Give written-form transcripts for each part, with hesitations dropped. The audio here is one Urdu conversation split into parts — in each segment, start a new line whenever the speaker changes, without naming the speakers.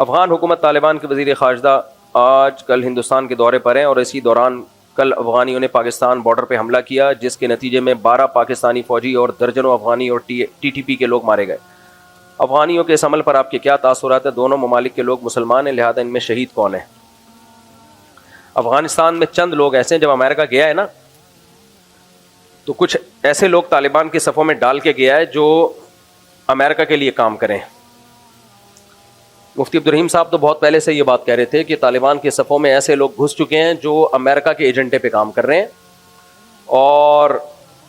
افغان حکومت طالبان کے وزیر خارجہ آج کل ہندوستان کے دورے پر ہیں اور اسی دوران کل افغانیوں نے پاکستان بارڈر پہ حملہ کیا جس کے نتیجے میں 12 پاکستانی فوجی اور درجنوں افغانی اور ٹی ٹی پی کے لوگ مارے گئے. افغانیوں کے اس عمل پر آپ کے کیا تاثرات ہیں؟ دونوں ممالک کے لوگ مسلمان ہیں، لہذا ان میں شہید کون ہیں؟ افغانستان میں چند لوگ ایسے ہیں، جب امریکہ گیا ہے نا تو کچھ ایسے لوگ طالبان کی صفوں میں ڈال کے گیا ہے جو امریکہ کے لیے کام کریں. مفتی عبدالرحیم صاحب تو بہت پہلے سے یہ بات کہہ رہے تھے کہ طالبان کی صفوں میں ایسے لوگ گھس چکے ہیں جو امریکہ کے ایجنڈے پہ کام کر رہے ہیں اور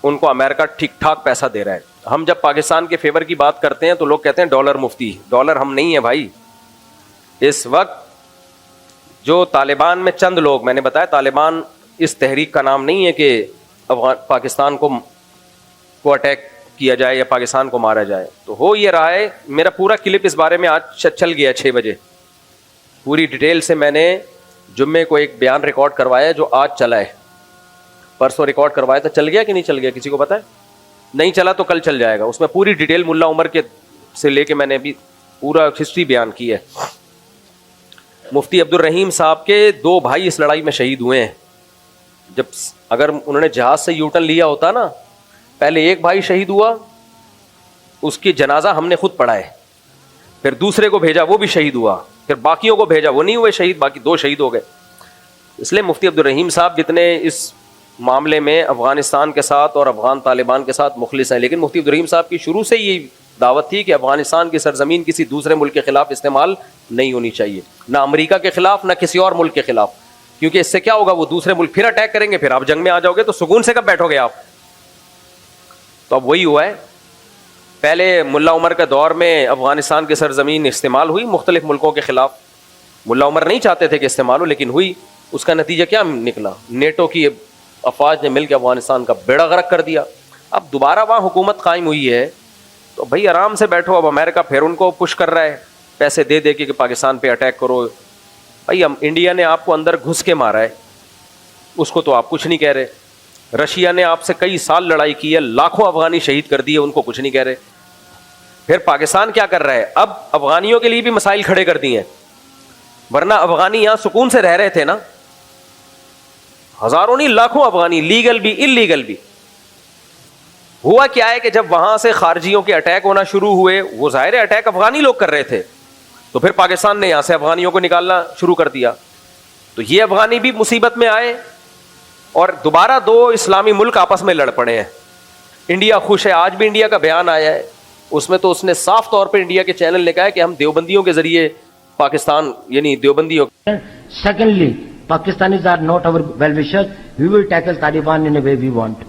ان کو امریکہ ٹھیک ٹھاک پیسہ دے رہا ہے. ہم جب پاکستان کے فیور کی بات کرتے ہیں تو لوگ کہتے ہیں ڈالر مفتی. ڈالر ہم نہیں ہیں بھائی. اس وقت جو طالبان میں چند لوگ، میں نے بتایا طالبان اس تحریک کا نام نہیں ہے کہ پاکستان کو اٹیک کیا جائے یا پاکستان کو مارا جائے. تو ہو یہ رہا ہے، میرا پورا کلپ اس بارے میں آج چل گیا 6 بجے، پوری ڈیٹیل سے میں نے جمعے کو ایک بیان ریکارڈ کروایا جو آج چلا ہے. پرسوں ریکارڈ کروایا تھا، چل گیا کہ نہیں چل گیا کسی کو پتہ ہے؟ نہیں چلا تو کل چل جائے گا. اس میں پوری ڈیٹیل ملا عمر کے سے لے کے میں نے بھی پورا ہسٹری بیان کی ہے. مفتی عبدالرحیم صاحب کے 2 بھائی اس لڑائی میں شہید ہوئے ہیں. جب اگر انہوں نے جہاز سے یوٹن لیا ہوتا نا، پہلے ایک بھائی شہید ہوا، اس کی جنازہ ہم نے خود پڑھا ہے، پھر دوسرے کو بھیجا وہ بھی شہید ہوا، پھر باقیوں کو بھیجا وہ نہیں ہوئے شہید، باقی 2 شہید ہو گئے. اس لیے مفتی عبدالرحیم صاحب جتنے اس معاملے میں افغانستان کے ساتھ اور افغان طالبان کے ساتھ مخلص ہیں، لیکن مفتی عبدالرحیم صاحب کی شروع سے یہ دعوت تھی کہ افغانستان کی سرزمین کسی دوسرے ملک کے خلاف استعمال نہیں ہونی چاہیے، نہ امریکہ کے خلاف نہ کسی اور ملک کے خلاف، کیونکہ اس سے کیا ہوگا، وہ دوسرے ملک پھر اٹیک کریں گے، پھر آپ جنگ میں آ جاؤ گے تو سکون سے کب بیٹھو گے آپ؟ تو اب وہی ہوا ہے. پہلے ملا عمر کے دور میں افغانستان کی سرزمین استعمال ہوئی مختلف ملکوں کے خلاف. ملا عمر نہیں چاہتے تھے کہ استعمال ہو، لیکن ہوئی. اس کا نتیجہ کیا نکلا؟ نیٹو کی افواج نے مل کے افغانستان کا بیڑا غرق کر دیا. اب دوبارہ وہاں حکومت قائم ہوئی ہے تو بھائی آرام سے بیٹھو. اب امریکہ پھر ان کو پش کر رہا ہے پیسے دے دے کے کہ پاکستان پہ اٹیک کرو. بھائی انڈیا نے آپ کو اندر گھس کے مارا ہے، اس کو تو آپ کچھ نہیں کہہ رہے. رشیا نے آپ سے کئی سال لڑائی کی ہے، لاکھوں افغانی شہید کر دیے، ان کو کچھ نہیں کہہ رہے. پھر پاکستان کیا کر رہا ہے؟ اب افغانیوں کے لیے بھی مسائل کھڑے کر دیے ہیں، ورنہ افغانی یہاں سکون سے رہ رہے تھے نا، ہزاروں نہیں لاکھوں افغانی، لیگل بھی اللیگل بھی. ہوا کیا ہے کہ جب وہاں سے خارجیوں کے اٹیک ہونا شروع ہوئے، وہ ظاہر اٹیک افغانی لوگ کر رہے تھے، تو پھر پاکستان نے یہاں سے افغانیوں کو نکالنا شروع کر دیا. تو یہ افغانی بھی مصیبت میں آئے اور دوبارہ 2 اسلامی ملک آپس میں لڑ پڑے ہیں. انڈیا خوش ہے، آج بھی انڈیا کا بیان آیا ہے، اس میں تو اس نے صاف طور پہ انڈیا کے چینل نے کہا ہے کہ ہم دیوبندیوں کے ذریعے پاکستان یعنی دیوبندیوں.
Secondly, Pakistanis are not our well-wishers. We will tackle Taliban in a way we want.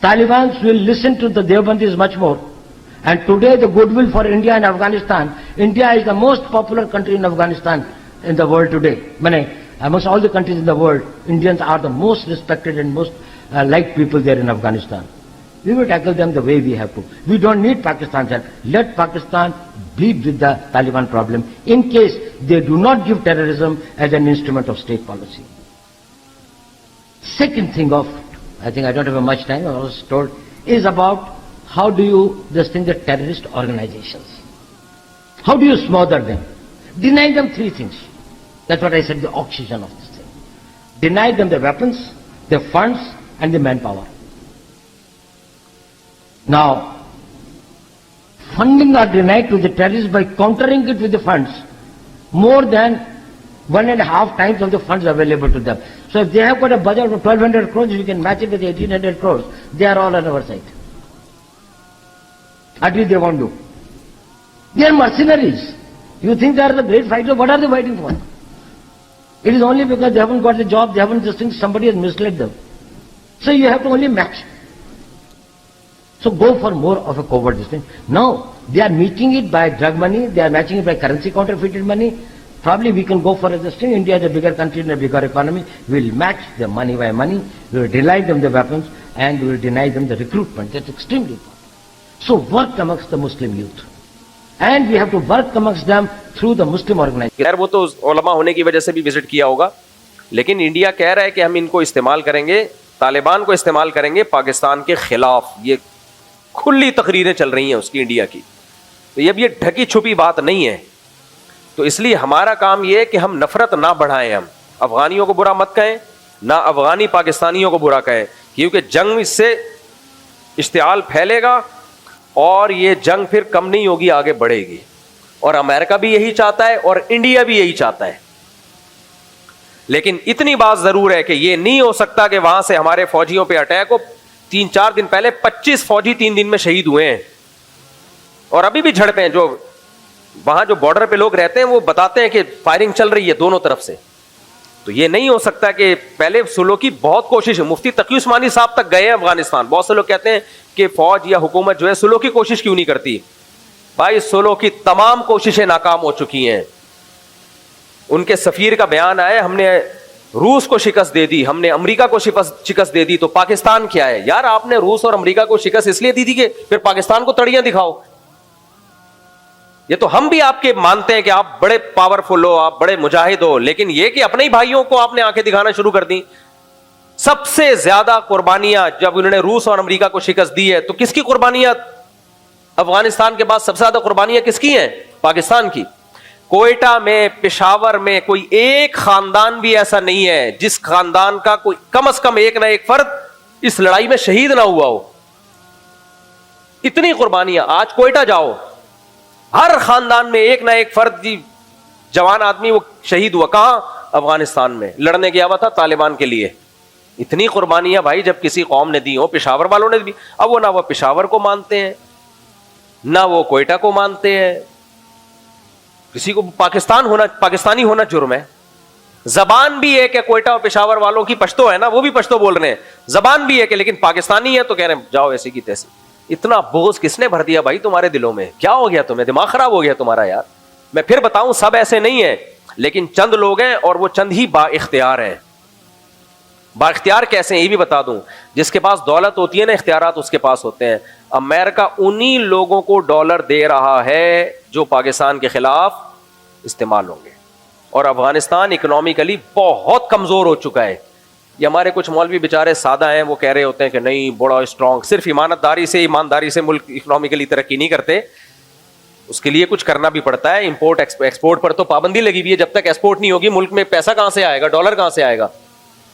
Taliban will listen to the Deobandis much more. And today the goodwill for India and Afghanistan, India is the most popular country in Afghanistan in the world today. Amongst all the countries in the world, Indians are the most respected and most liked people there in Afghanistan. We will tackle them the way we have to. We don't need Pakistan's help. Let Pakistan deal with the Taliban problem in case they do not give terrorism as an instrument of state policy. Second thing I think I don't have much time, I was told, is about how do you distinguish the terrorist organizations? How do you smother them? Deny them 3 things. That's what I said, the oxygen of this thing. Deny them the weapons, the funds, and the manpower. Now, funding are denied to the terrorists by countering it with the funds, more than 1.5 times of the funds available to them. So if they have got a budget of 1,200 crores, you can match it with 1,800 crores. They are all on our side. At least they won't do. They are mercenaries. You think they are the great fighters? What are they fighting for? It is only because they haven't got the job, they haven't just think somebody has misled them. So you have to only match. So go for more of a covert this thing. No, they are meeting it by drug money, they are matching it by currency counterfeited money. Probably we can go for this thing. India is a bigger country and a bigger economy. We will match the money by money, we will deny them the weapons, and we will deny them the recruitment. That's extremely important. So work amongst the Muslim youth. And we have to work amongst them through the Muslim organization.
خیر وہ تو علماء ہونے کی وجہ سے بھی وزٹ کیا ہوگا، لیکن انڈیا کہہ رہا ہے کہ ہم ان کو استعمال کریں گے، طالبان کو استعمال کریں گے پاکستان کے خلاف. یہ کھلی تقریریں چل رہی ہیں اس کی انڈیا کی. تو یہ ڈھکی چھپی بات نہیں ہے. تو اس لیے ہمارا کام یہ ہے کہ ہم نفرت نہ بڑھائیں, ہم افغانیوں کو برا مت کہیں, نہ افغانی پاکستانیوں کو برا کہیں, کیونکہ جنگ اس سے اشتعال پھیلے گا اور یہ جنگ پھر کم نہیں ہوگی, آگے بڑھے گی. اور امریکہ بھی یہی چاہتا ہے اور انڈیا بھی یہی چاہتا ہے. لیکن اتنی بات ضرور ہے کہ یہ نہیں ہو سکتا کہ وہاں سے ہمارے فوجیوں پہ اٹیک ہو. 3-4 دن پہلے 25 فوجی 3 دن میں شہید ہوئے ہیں, اور ابھی بھی جھڑپیں. جو وہاں جو بارڈر پہ لوگ رہتے ہیں وہ بتاتے ہیں کہ فائرنگ چل رہی ہے دونوں طرف سے. تو یہ نہیں ہو سکتا کہ پہلے سلو کی بہت کوشش ہے. مفتی تقی عثمانی صاحب تک گئے ہیں افغانستان. بہت سے لوگ کہتے ہیں کہ فوج یا حکومت جو ہے سلو کی کوشش کیوں نہیں کرتی. بھائی سلو کی تمام کوششیں ناکام ہو چکی ہیں. ان کے سفیر کا بیان آیا, ہم نے روس کو شکست دے دی, ہم نے امریکہ کو شکست دے دی, تو پاکستان کیا ہے یار؟ آپ نے روس اور امریکہ کو شکست اس لیے دی تھی کہ پھر پاکستان کو تڑیاں دکھاؤ. یہ تو ہم بھی آپ کے مانتے ہیں کہ آپ بڑے پاورفل ہو, آپ بڑے مجاہد ہو, لیکن یہ کہ اپنے ہی بھائیوں کو آپ نے آنکھیں دکھانا شروع کر دی. سب سے زیادہ قربانیاں جب انہوں نے روس اور امریکہ کو شکست دی ہے تو کس کی قربانیاں؟ افغانستان کے بعد سب سے زیادہ قربانیاں کس کی ہیں؟ پاکستان کی. کوئٹہ میں, پشاور میں کوئی ایک خاندان بھی ایسا نہیں ہے جس خاندان کا کوئی کم از کم ایک نہ ایک فرد اس لڑائی میں شہید نہ ہوا ہو. اتنی قربانیاں. آج کوئٹہ جاؤ, ہر خاندان میں ایک نہ ایک فرد جی جوان آدمی وہ شہید ہوا. کہاں؟ افغانستان میں. لڑنے گیا ہوا تھا طالبان کے لیے. اتنی قربانیاں بھائی جب کسی قوم نے دی ہو, پشاور والوں نے بھی. اب وہ نہ وہ پشاور کو مانتے ہیں, نہ وہ کوئٹہ کو مانتے ہیں. کسی کو پاکستانی ہونا جرم ہے. زبان بھی ہے کہ کوئٹہ اور پشاور والوں کی پشتو ہے نا, وہ بھی پشتو بول رہے ہیں, زبان بھی ہے کہ, لیکن پاکستانی ہے تو کہہ رہے ہیں جاؤ ایسی کی تیسی. اتنا بغض کس نے بھر دیا بھائی تمہارے دلوں میں؟ کیا ہو گیا تمہیں؟ دماغ خراب ہو گیا تمہارا یار. میں پھر بتاؤں, سب ایسے نہیں ہیں, لیکن چند لوگ ہیں اور وہ چند ہی با اختیار ہیں. با اختیار کیسے ہیں یہ بھی بتا دوں. جس کے پاس دولت ہوتی ہے نا, اختیارات اس کے پاس ہوتے ہیں. امریکہ انہی لوگوں کو ڈالر دے رہا ہے جو پاکستان کے خلاف استعمال ہوں گے. اور افغانستان اکنامکلی بہت کمزور ہو چکا ہے. یہ ہمارے کچھ مولوی بیچارے سادہ ہیں, وہ کہہ رہے ہوتے ہیں کہ نہیں بڑا اسٹرانگ. صرف ایمانداری سے ملک اکنامکلی ترقی نہیں کرتے, اس کے لیے کچھ کرنا بھی پڑتا ہے. امپورٹ ایکسپورٹ پر تو پابندی لگی ہوئی ہے. جب تک ایکسپورٹ نہیں ہوگی ملک میں پیسہ کہاں سے آئے گا؟ ڈالر کہاں سے آئے گا؟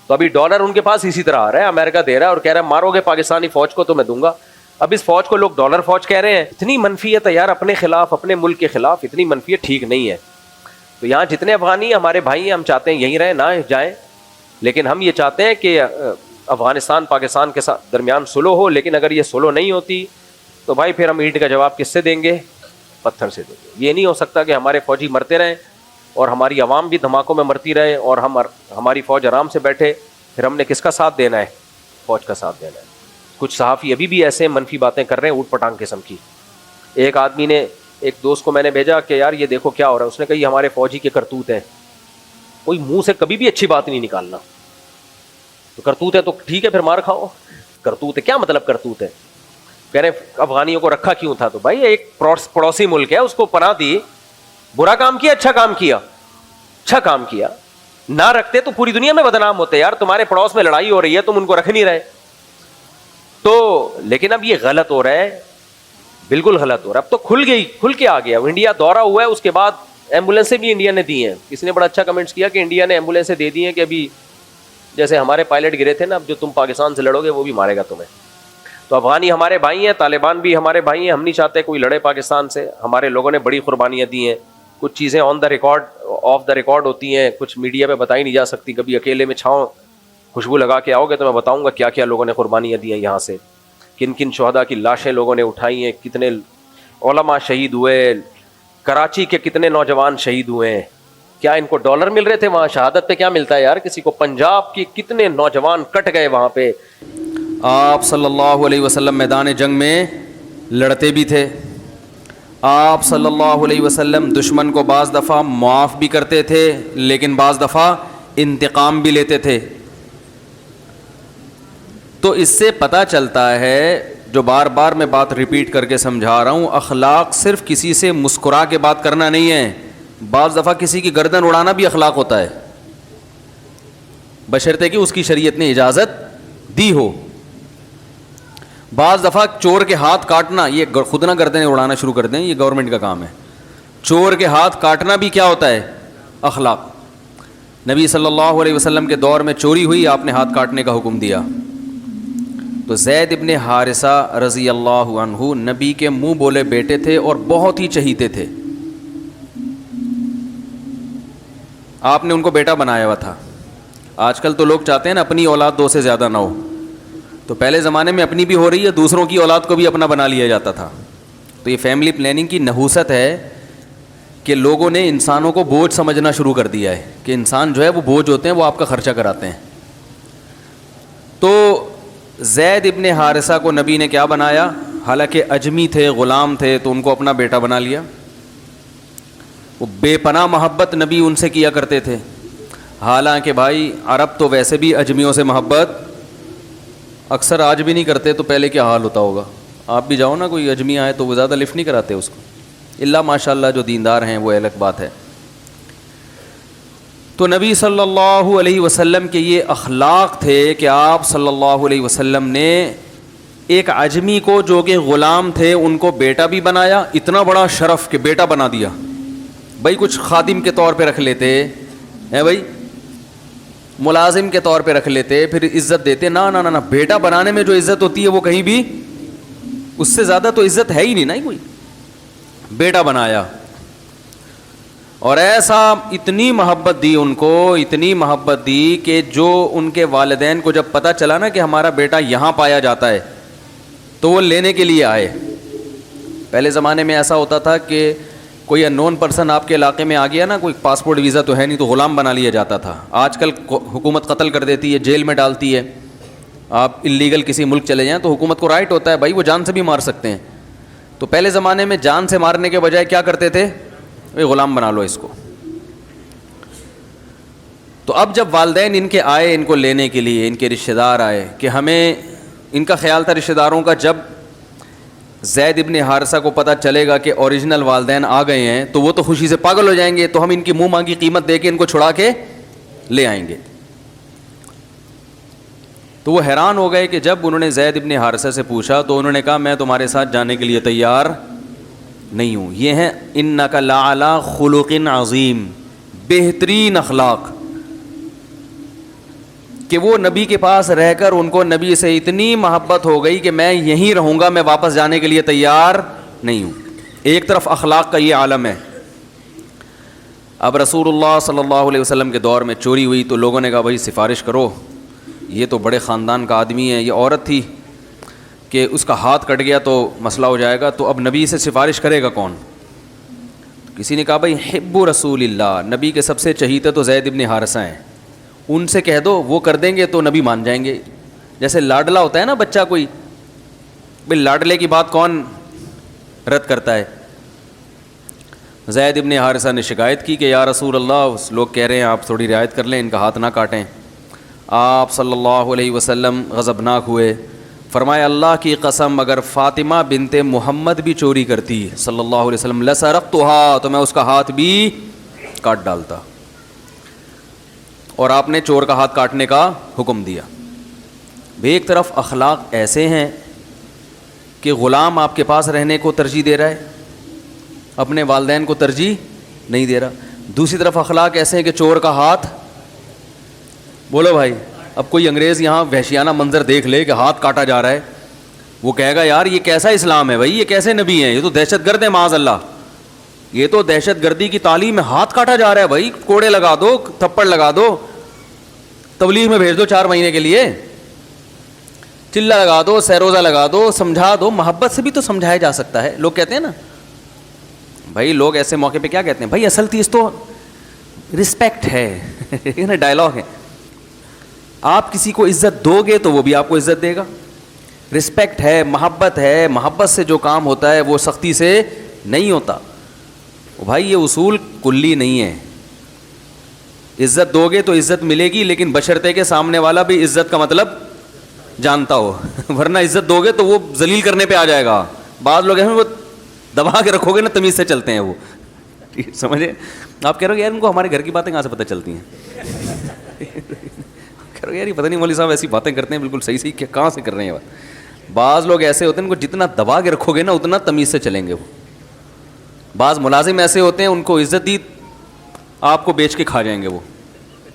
تو ابھی ڈالر ان کے پاس اسی طرح آ رہا ہے, امریکہ دے رہا ہے اور کہہ رہا ہے مارو گے پاکستانی فوج کو تو میں دوں گا. اب اس فوج کو لوگ ڈالر فوج کہہ رہے ہیں. اتنی منفیت ہے یار اپنے خلاف, اپنے ملک کے خلاف, اتنی منفیت ٹھیک نہیں ہے. تو یہاں جتنے افغانی ہمارے بھائی ہیں, ہم چاہتے ہیں یہیں رہیں, نہ جائیں. لیکن ہم یہ چاہتے ہیں کہ افغانستان پاکستان کے ساتھ درمیان سلو ہو. لیکن اگر یہ سلو نہیں ہوتی تو بھائی پھر ہم اینٹ کا جواب کس سے دیں گے؟ پتھر سے دیں گے. یہ نہیں ہو سکتا کہ ہمارے فوجی مرتے رہیں اور ہماری عوام بھی دھماکوں میں مرتی رہے اور ہماری فوج آرام سے بیٹھے. پھر ہم نے کس کا ساتھ دینا ہے؟ فوج کا ساتھ دینا ہے. کچھ صحافی ابھی بھی ایسے منفی باتیں کر رہے ہیں, اوٹ پٹانگ قسم کی. ایک آدمی نے, ایک دوست کو میں نے بھیجا کہ یار یہ دیکھو کیا ہو رہا ہے. اس نے کہا یہ ہمارے فوجی کے کرتوت ہیں. کوئی منہ سے کبھی بھی اچھی بات نہیں نکالنا. تو کرتوت ہے تو ٹھیک ہے پھر مار کھاؤ. کرتوت ہے, کیا مطلب کرتوت ہے؟ کہہ رہے افغانیوں کو رکھا کیوں تھا؟ تو بھائی ایک پڑوسی ملک ہے, اس کو پناہ دی. برا کام کیا, اچھا کام کیا؟ اچھا کام کیا. نہ رکھتے تو پوری دنیا میں بدنام ہوتے. یار تمہارے پڑوس میں لڑائی ہو رہی ہے, تم ان کو رکھ نہیں رہے. تو لیکن اب یہ غلط ہو رہا ہے, بالکل غلط ہو رہا ہے. اب تو کھل کے آ گیا. انڈیا دورہ ہوا ہے, اس کے بعد ایمبولینسیں بھی انڈیا نے دی ہیں. کسی نے بڑا اچھا کمنٹس کیا کہ انڈیا نے ایمبولینسیں دے دی ہیں کہ ابھی جیسے ہمارے پائلٹ گرے تھے نا, اب جو تم پاکستان سے لڑو گے وہ بھی مارے گا تمہیں. تو افغانی ہمارے بھائی ہیں, طالبان بھی ہمارے بھائی ہیں. ہم نہیں چاہتے کوئی لڑے پاکستان سے. ہمارے لوگوں نے بڑی قربانیاں دی ہیں. کچھ چیزیں on the record, off the record ہوتی ہیں, کچھ میڈیا پہ بتائی نہیں جا سکتی. کبھی اکیلے میں چھاؤں خوشبو لگا کے آؤ گے تو میں بتاؤں گا کیا کیا لوگوں نے قربانیاں دی ہیں. یہاں سے کن کن شہداء کی لاشیں لوگوں نے اٹھائی ہیں, کتنے علماء شہید ہوئے, کراچی کے کتنے نوجوان شہید ہوئے ہیں. کیا ان کو ڈالر مل رہے تھے وہاں؟ شہادت پہ کیا ملتا ہے یار کسی کو؟ پنجاب کی کتنے نوجوان کٹ گئے وہاں پہ.
آپ صلی اللہ علیہ وسلم میدان جنگ میں لڑتے بھی تھے. آپ صلی اللہ علیہ وسلم دشمن کو بعض دفعہ معاف بھی کرتے تھے, لیکن بعض دفعہ انتقام بھی لیتے تھے. تو اس سے پتہ چلتا ہے, جو بار بار میں بات ریپیٹ کر کے سمجھا رہا ہوں, اخلاق صرف کسی سے مسکرا کے بات کرنا نہیں ہے. بعض دفعہ کسی کی گردن اڑانا بھی اخلاق ہوتا ہے, بشرطے کہ اس کی شریعت نے اجازت دی ہو. بعض دفعہ چور کے ہاتھ کاٹنا، یہ خود نہ گردنیں اڑانا شروع کر دیں، یہ گورنمنٹ کا کام ہے. چور کے ہاتھ کاٹنا بھی کیا ہوتا ہے؟ اخلاق. نبی صلی اللہ علیہ وسلم کے دور میں چوری ہوئی، آپ نے ہاتھ کاٹنے کا حکم دیا. تو زید ابن حارثہ رضی اللہ عنہ نبی کے منہ بولے بیٹے تھے اور بہت ہی چہیتے تھے. آپ نے ان کو بیٹا بنایا ہوا تھا. آج کل تو لوگ چاہتے ہیں نا اپنی اولاد 2 سے زیادہ نہ ہو، تو پہلے زمانے میں اپنی بھی ہو رہی ہے، دوسروں کی اولاد کو بھی اپنا بنا لیا جاتا تھا. تو یہ فیملی پلاننگ کی نحوست ہے کہ لوگوں نے انسانوں کو بوجھ سمجھنا شروع کر دیا ہے کہ انسان جو ہے وہ بوجھ ہوتے ہیں، وہ آپ کا خرچہ کراتے ہیں. تو زید ابن حارثہ کو نبی نے کیا بنایا؟ حالانکہ اجمی تھے، غلام تھے، تو ان کو اپنا بیٹا بنا لیا. وہ بے پناہ محبت نبی ان سے کیا کرتے تھے. حالانکہ بھائی عرب تو ویسے بھی اجمیوں سے محبت اکثر آج بھی نہیں کرتے، تو پہلے کیا حال ہوتا ہوگا. آپ بھی جاؤ نا، کوئی اجمی آئے تو وہ زیادہ لفٹ نہیں کراتے اس کو، اللہ ماشاء اللہ جو دیندار ہیں وہ الگ بات ہے. تو نبی صلی اللہ علیہ وسلم کے یہ اخلاق تھے کہ آپ صلی اللہ علیہ وسلم نے ایک عجمی کو جو کہ غلام تھے ان کو بیٹا بھی بنایا. اتنا بڑا شرف کہ بیٹا بنا دیا. بھائی کچھ خادم کے طور پہ رکھ لیتے ہیں، بھائی ملازم کے طور پہ رکھ لیتے، پھر عزت دیتے. نہ بیٹا بنانے میں جو عزت ہوتی ہے وہ کہیں بھی اس سے زیادہ تو عزت ہے ہی نہیں نا کوئی. بیٹا بنایا اور ایسا اتنی محبت دی ان کو، اتنی محبت دی کہ جو ان کے والدین کو جب پتہ چلا نا کہ ہمارا بیٹا یہاں پایا جاتا ہے تو وہ لینے کے لیے آئے. پہلے زمانے میں ایسا ہوتا تھا کہ کوئی ان نون پرسن آپ کے علاقے میں آ گیا نا، کوئی پاسپورٹ ویزا تو ہے نہیں، تو غلام بنا لیا جاتا تھا. آج کل حکومت قتل کر دیتی ہے، جیل میں ڈالتی ہے. آپ اللیگل کسی ملک چلے جائیں تو حکومت کو رائٹ ہوتا ہے بھائی وہ جان سے بھی مار سکتے ہیں. تو پہلے زمانے میں جان سے مارنے کے بجائے کیا کرتے تھے؟ غلام بنا لو اس کو. تو اب جب والدین ان کے آئے ان کو لینے کے لیے، ان کے رشتہ دار آئے کہ ہمیں، ان کا خیال تھا رشتہ داروں کا جب زید ابن حارثہ کو پتہ چلے گا کہ اوریجنل والدین آ گئے ہیں تو وہ تو خوشی سے پاگل ہو جائیں گے، تو ہم ان کی منہ مانگی قیمت دے کے ان کو چھڑا کے لے آئیں گے. تو وہ حیران ہو گئے کہ جب انہوں نے زید ابن حارثہ سے پوچھا تو انہوں نے کہا میں تمہارے ساتھ جانے کے لیے تیار نہیں ہوں. یہ ہیں انک لعلی خلق عظیم، بہترین اخلاق، کہ وہ نبی کے پاس رہ کر ان کو نبی سے اتنی محبت ہو گئی کہ میں یہیں رہوں گا، میں واپس جانے کے لیے تیار نہیں ہوں. ایک طرف اخلاق کا یہ عالم ہے. اب رسول اللہ صلی اللہ علیہ وسلم کے دور میں چوری ہوئی تو لوگوں نے کہا بھائی سفارش کرو، یہ تو بڑے خاندان کا آدمی ہے، یہ عورت تھی کہ اس کا ہاتھ کٹ گیا تو مسئلہ ہو جائے گا، تو اب نبی سے سفارش کرے گا کون؟ کسی نے کہا بھائی حب رسول اللہ، نبی کے سب سے چہیتے تو زید ابن حارثہ ہیں، ان سے کہہ دو، وہ کر دیں گے تو نبی مان جائیں گے. جیسے لاڈلا ہوتا ہے نا بچہ کوئی، بھائی لاڈلے کی بات کون رد کرتا ہے؟ زید ابن حارثہ نے شکایت کی کہ یا رسول اللہ لوگ کہہ رہے ہیں آپ تھوڑی رعایت کر لیں، ان کا ہاتھ نہ کاٹیں. آپ صلی اللہ علیہ وسلم غضبناک ہوئے، فرمایا اللہ کی قسم اگر فاطمہ بنت محمد بھی چوری کرتی صلی اللہ علیہ وسلم لسرقتها، تو میں اس کا ہاتھ بھی کاٹ ڈالتا. اور آپ نے چور کا ہاتھ کاٹنے کا حکم دیا. ایک طرف اخلاق ایسے ہیں کہ غلام آپ کے پاس رہنے کو ترجیح دے رہا ہے، اپنے والدین کو ترجیح نہیں دے رہا. دوسری طرف اخلاق ایسے ہیں کہ چور کا ہاتھ، بولو بھائی اب کوئی انگریز یہاں وحشیانہ منظر دیکھ لے کہ ہاتھ کاٹا جا رہا ہے، وہ کہے گا یار یہ کیسا اسلام ہے بھائی، یہ کیسے نبی ہیں، یہ تو دہشت گرد ہے معاذ اللہ، یہ تو دہشت گردی کی تعلیم ہے، ہاتھ کاٹا جا رہا ہے بھائی، کوڑے لگا دو، تھپڑ لگا دو، تبلیغ میں بھیج دو 4 مہینے کے لیے، چلہ لگا دو، سیروزہ لگا دو، سمجھا دو. محبت سے بھی تو سمجھایا جا سکتا ہے. لوگ کہتے ہیں نا بھائی، لوگ ایسے موقع پہ کیا کہتے ہیں بھائی اصل چیز تو رسپیکٹ ہے، یہ نا ڈائلاگ ہے. آپ کسی کو عزت دو گے تو وہ بھی آپ کو عزت دے گا. رسپیکٹ ہے، محبت ہے، محبت سے جو کام ہوتا ہے وہ سختی سے نہیں ہوتا. بھائی یہ اصول کلی نہیں ہے. عزت دو گے تو عزت ملے گی، لیکن بشرطے کے سامنے والا بھی عزت کا مطلب جانتا ہو، ورنہ عزت دو گے تو وہ ذلیل کرنے پہ آ جائے گا. بعض لوگ ہیں وہ دبا کے رکھو گے نا تمیز سے چلتے ہیں وہ، سمجھے؟ آپ کہہ رہے ہو یار ان کو ہمارے گھر کی باتیں کہاں سے پتہ چلتی ہیں؟ کہہ رہے ہو یار یہ پتہ نہیں مولوی صاحب ایسی باتیں کرتے ہیں بالکل صحیح کہ کہاں سے کر رہے ہیں بات. بعض لوگ ایسے ہوتے ہیں ان کو جتنا دبا کے رکھو گے نا اتنا تمیز سے چلیں گے وہ. بعض ملازم ایسے ہوتے ہیں ان کو عزت دی آپ کو بیچ کے کھا جائیں گے وہ,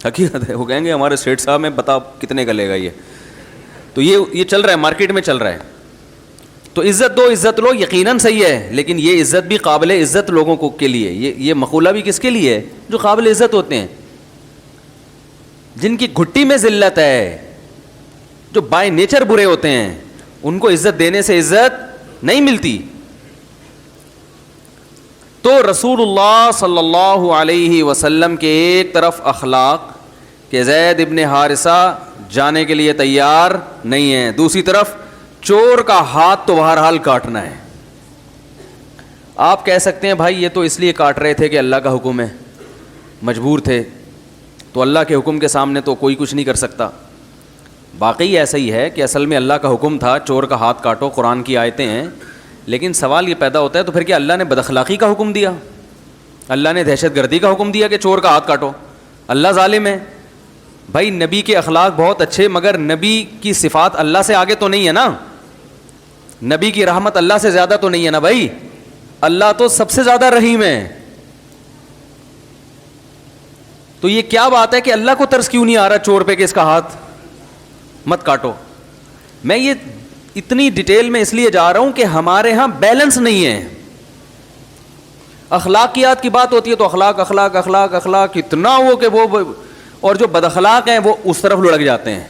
حقیقت ہے. وہ کہیں گے ہمارے سیٹھ صاحب میں بتا کتنے کا لے گا یہ. تو یہ چل رہا ہے, مارکیٹ میں چل رہا ہے. تو عزت دو عزت لو یقیناً صحیح ہے, لیکن یہ عزت بھی قابل عزت لوگوں کو کے لیے, یہ مقولہ بھی کس کے لیے ہے؟ جو قابل عزت ہوتے ہیں, جن کی گھٹی میں ذلت ہے, جو بائی نیچر برے ہوتے ہیں, ان کو عزت دینے سے عزت نہیں ملتی. تو رسول اللہ صلی اللہ علیہ وسلم کے ایک طرف اخلاق کہ زید ابن حارثہ جانے کے لیے تیار نہیں ہے, دوسری طرف چور کا ہاتھ تو بہرحال کاٹنا ہے. آپ کہہ سکتے ہیں بھائی یہ تو اس لیے کاٹ رہے تھے کہ اللہ کا حکم ہے, مجبور تھے, تو اللہ کے حکم کے سامنے تو کوئی کچھ نہیں کر سکتا. واقعی ایسا ہی ہے کہ اصل میں اللہ کا حکم تھا چور کا ہاتھ کاٹو, قرآن کی آیتیں ہیں. لیکن سوال یہ پیدا ہوتا ہے تو پھر کیا اللہ نے بد اخلاقی کا حکم دیا؟ اللہ نے دہشت گردی کا حکم دیا کہ چور کا ہاتھ کاٹو؟ اللہ ظالم ہے؟ بھائی نبی کے اخلاق بہت اچھے, مگر نبی کی صفات اللہ سے آگے تو نہیں ہے نا, نبی کی رحمت اللہ سے زیادہ تو نہیں ہے نا بھائی. اللہ تو سب سے زیادہ رحیم ہے. تو یہ کیا بات ہے کہ اللہ کو ترس کیوں نہیں آ رہا چور پہ کہ اس کا ہاتھ مت کاٹو؟ میں یہ اتنی ڈیٹیل میں اس لیے جا رہا ہوں کہ ہمارے ہاں بیلنس نہیں ہے. اخلاقیات کی بات ہوتی ہے تو اخلاق اخلاق اخلاق اخلاق اتنا وہ کہ وہ, اور جو بد اخلاق ہیں وہ اس طرف لڑک جاتے ہیں.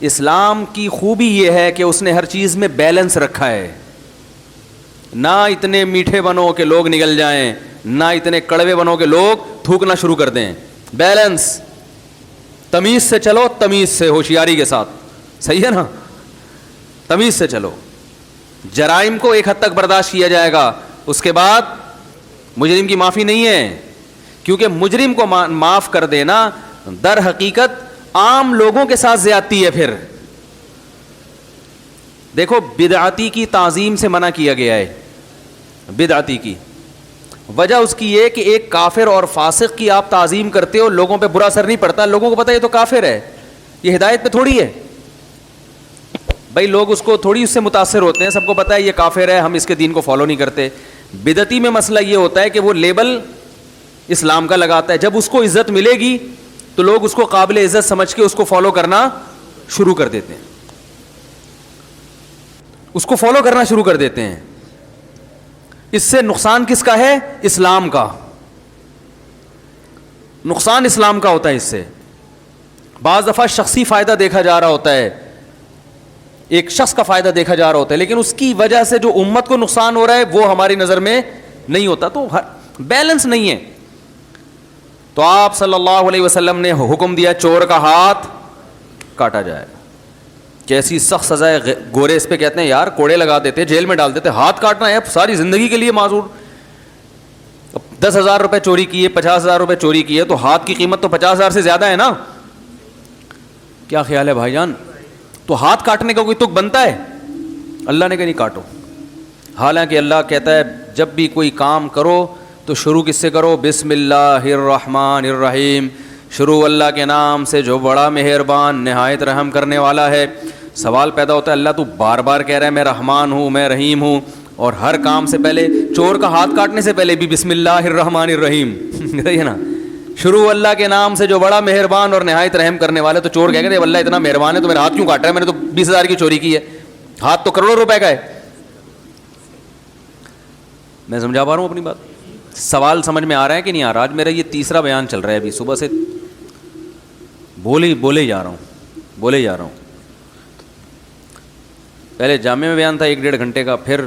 اسلام کی خوبی یہ ہے کہ اس نے ہر چیز میں بیلنس رکھا ہے. نہ اتنے میٹھے بنو کہ لوگ نگل جائیں, نہ اتنے کڑوے بنو کہ لوگ تھوکنا شروع کر دیں. بیلنس, تمیز سے چلو, تمیز سے, ہوشیاری کے ساتھ, صحیح ہے نا, تمیز سے چلو. جرائم کو ایک حد تک برداشت کیا جائے گا, اس کے بعد مجرم کی معافی نہیں ہے, کیونکہ مجرم کو معاف کر دینا در حقیقت عام لوگوں کے ساتھ زیادتی ہے. پھر دیکھو بدعتی کی تعظیم سے منع کیا گیا ہے. بدعتی کی وجہ اس کی یہ کہ ایک کافر اور فاسق کی آپ تعظیم کرتے ہو, لوگوں پہ برا اثر نہیں پڑتا, لوگوں کو پتہ ہے یہ تو کافر ہے, یہ ہدایت پہ تھوڑی ہے. بھائی لوگ اس کو تھوڑی اس سے متاثر ہوتے ہیں, سب کو پتہ ہے یہ کافر ہے, ہم اس کے دین کو فالو نہیں کرتے. بدعتی میں مسئلہ یہ ہوتا ہے کہ وہ لیبل اسلام کا لگاتا ہے, جب اس کو عزت ملے گی تو لوگ اس کو قابل عزت سمجھ کے اس کو فالو کرنا شروع کر دیتے ہیں, اس کو فالو کرنا شروع کر دیتے ہیں. اس سے نقصان کس کا ہے؟ اسلام کا. نقصان اسلام کا ہوتا ہے اس سے. بعض دفعہ شخصی فائدہ دیکھا جا رہا ہوتا ہے, ایک شخص کا فائدہ دیکھا جا رہا ہوتا ہے, لیکن اس کی وجہ سے جو امت کو نقصان ہو رہا ہے وہ ہماری نظر میں نہیں ہوتا. تو بیلنس نہیں ہے. تو آپ صلی اللہ علیہ وسلم نے حکم دیا چور کا ہاتھ کاٹا جائے. کیسی سخت سزا ہے. گورے اس پہ کہتے ہیں یار کوڑے لگا دیتے, جیل میں ڈال دیتے, ہاتھ کاٹنا ہے ساری زندگی کے لیے معذور. 10,000 روپے چوری کیے, 50,000 روپے چوری کیے, تو ہاتھ کی قیمت تو 50,000 سے زیادہ ہے نا. کیا خیال ہے بھائی جان؟ تو ہاتھ کاٹنے کا کوئی تک بنتا ہے؟ اللہ نے کہا نہیں کاٹو. حالانکہ اللہ کہتا ہے جب بھی کوئی کام کرو تو شروع کس سے کرو؟ بسم اللہ الرحمن الرحیم, شروع اللہ کے نام سے جو بڑا مہربان نہایت رحم کرنے والا ہے. سوال پیدا ہوتا ہے اللہ تو بار بار کہہ رہا ہے میں رحمان ہوں, میں رحیم ہوں, اور ہر کام سے پہلے چور کا ہاتھ کاٹنے سے پہلے بھی بسم اللہ الرحمن الرحیم ہے نا, شروع اللہ کے نام سے جو بڑا مہربان اور نہایت رحم کرنے والا. تو چور کہہ گئے اللہ اتنا مہربان ہے تو میرا ہاتھ کیوں کاٹ رہا ہے, میں نے تو 20,000 کی چوری کی ہے, ہاتھ تو کروڑوں روپے کا ہے. میں سمجھا پا رہا ہوں اپنی بات؟ سوال سمجھ میں آ رہا ہے کہ نہیں آ رہا؟ آج میرا یہ تیسرا بیان چل رہا ہے, ابھی صبح سے بولے جا رہا ہوں. پہلے جامع میں بیان تھا 1-1.5 گھنٹے کا, پھر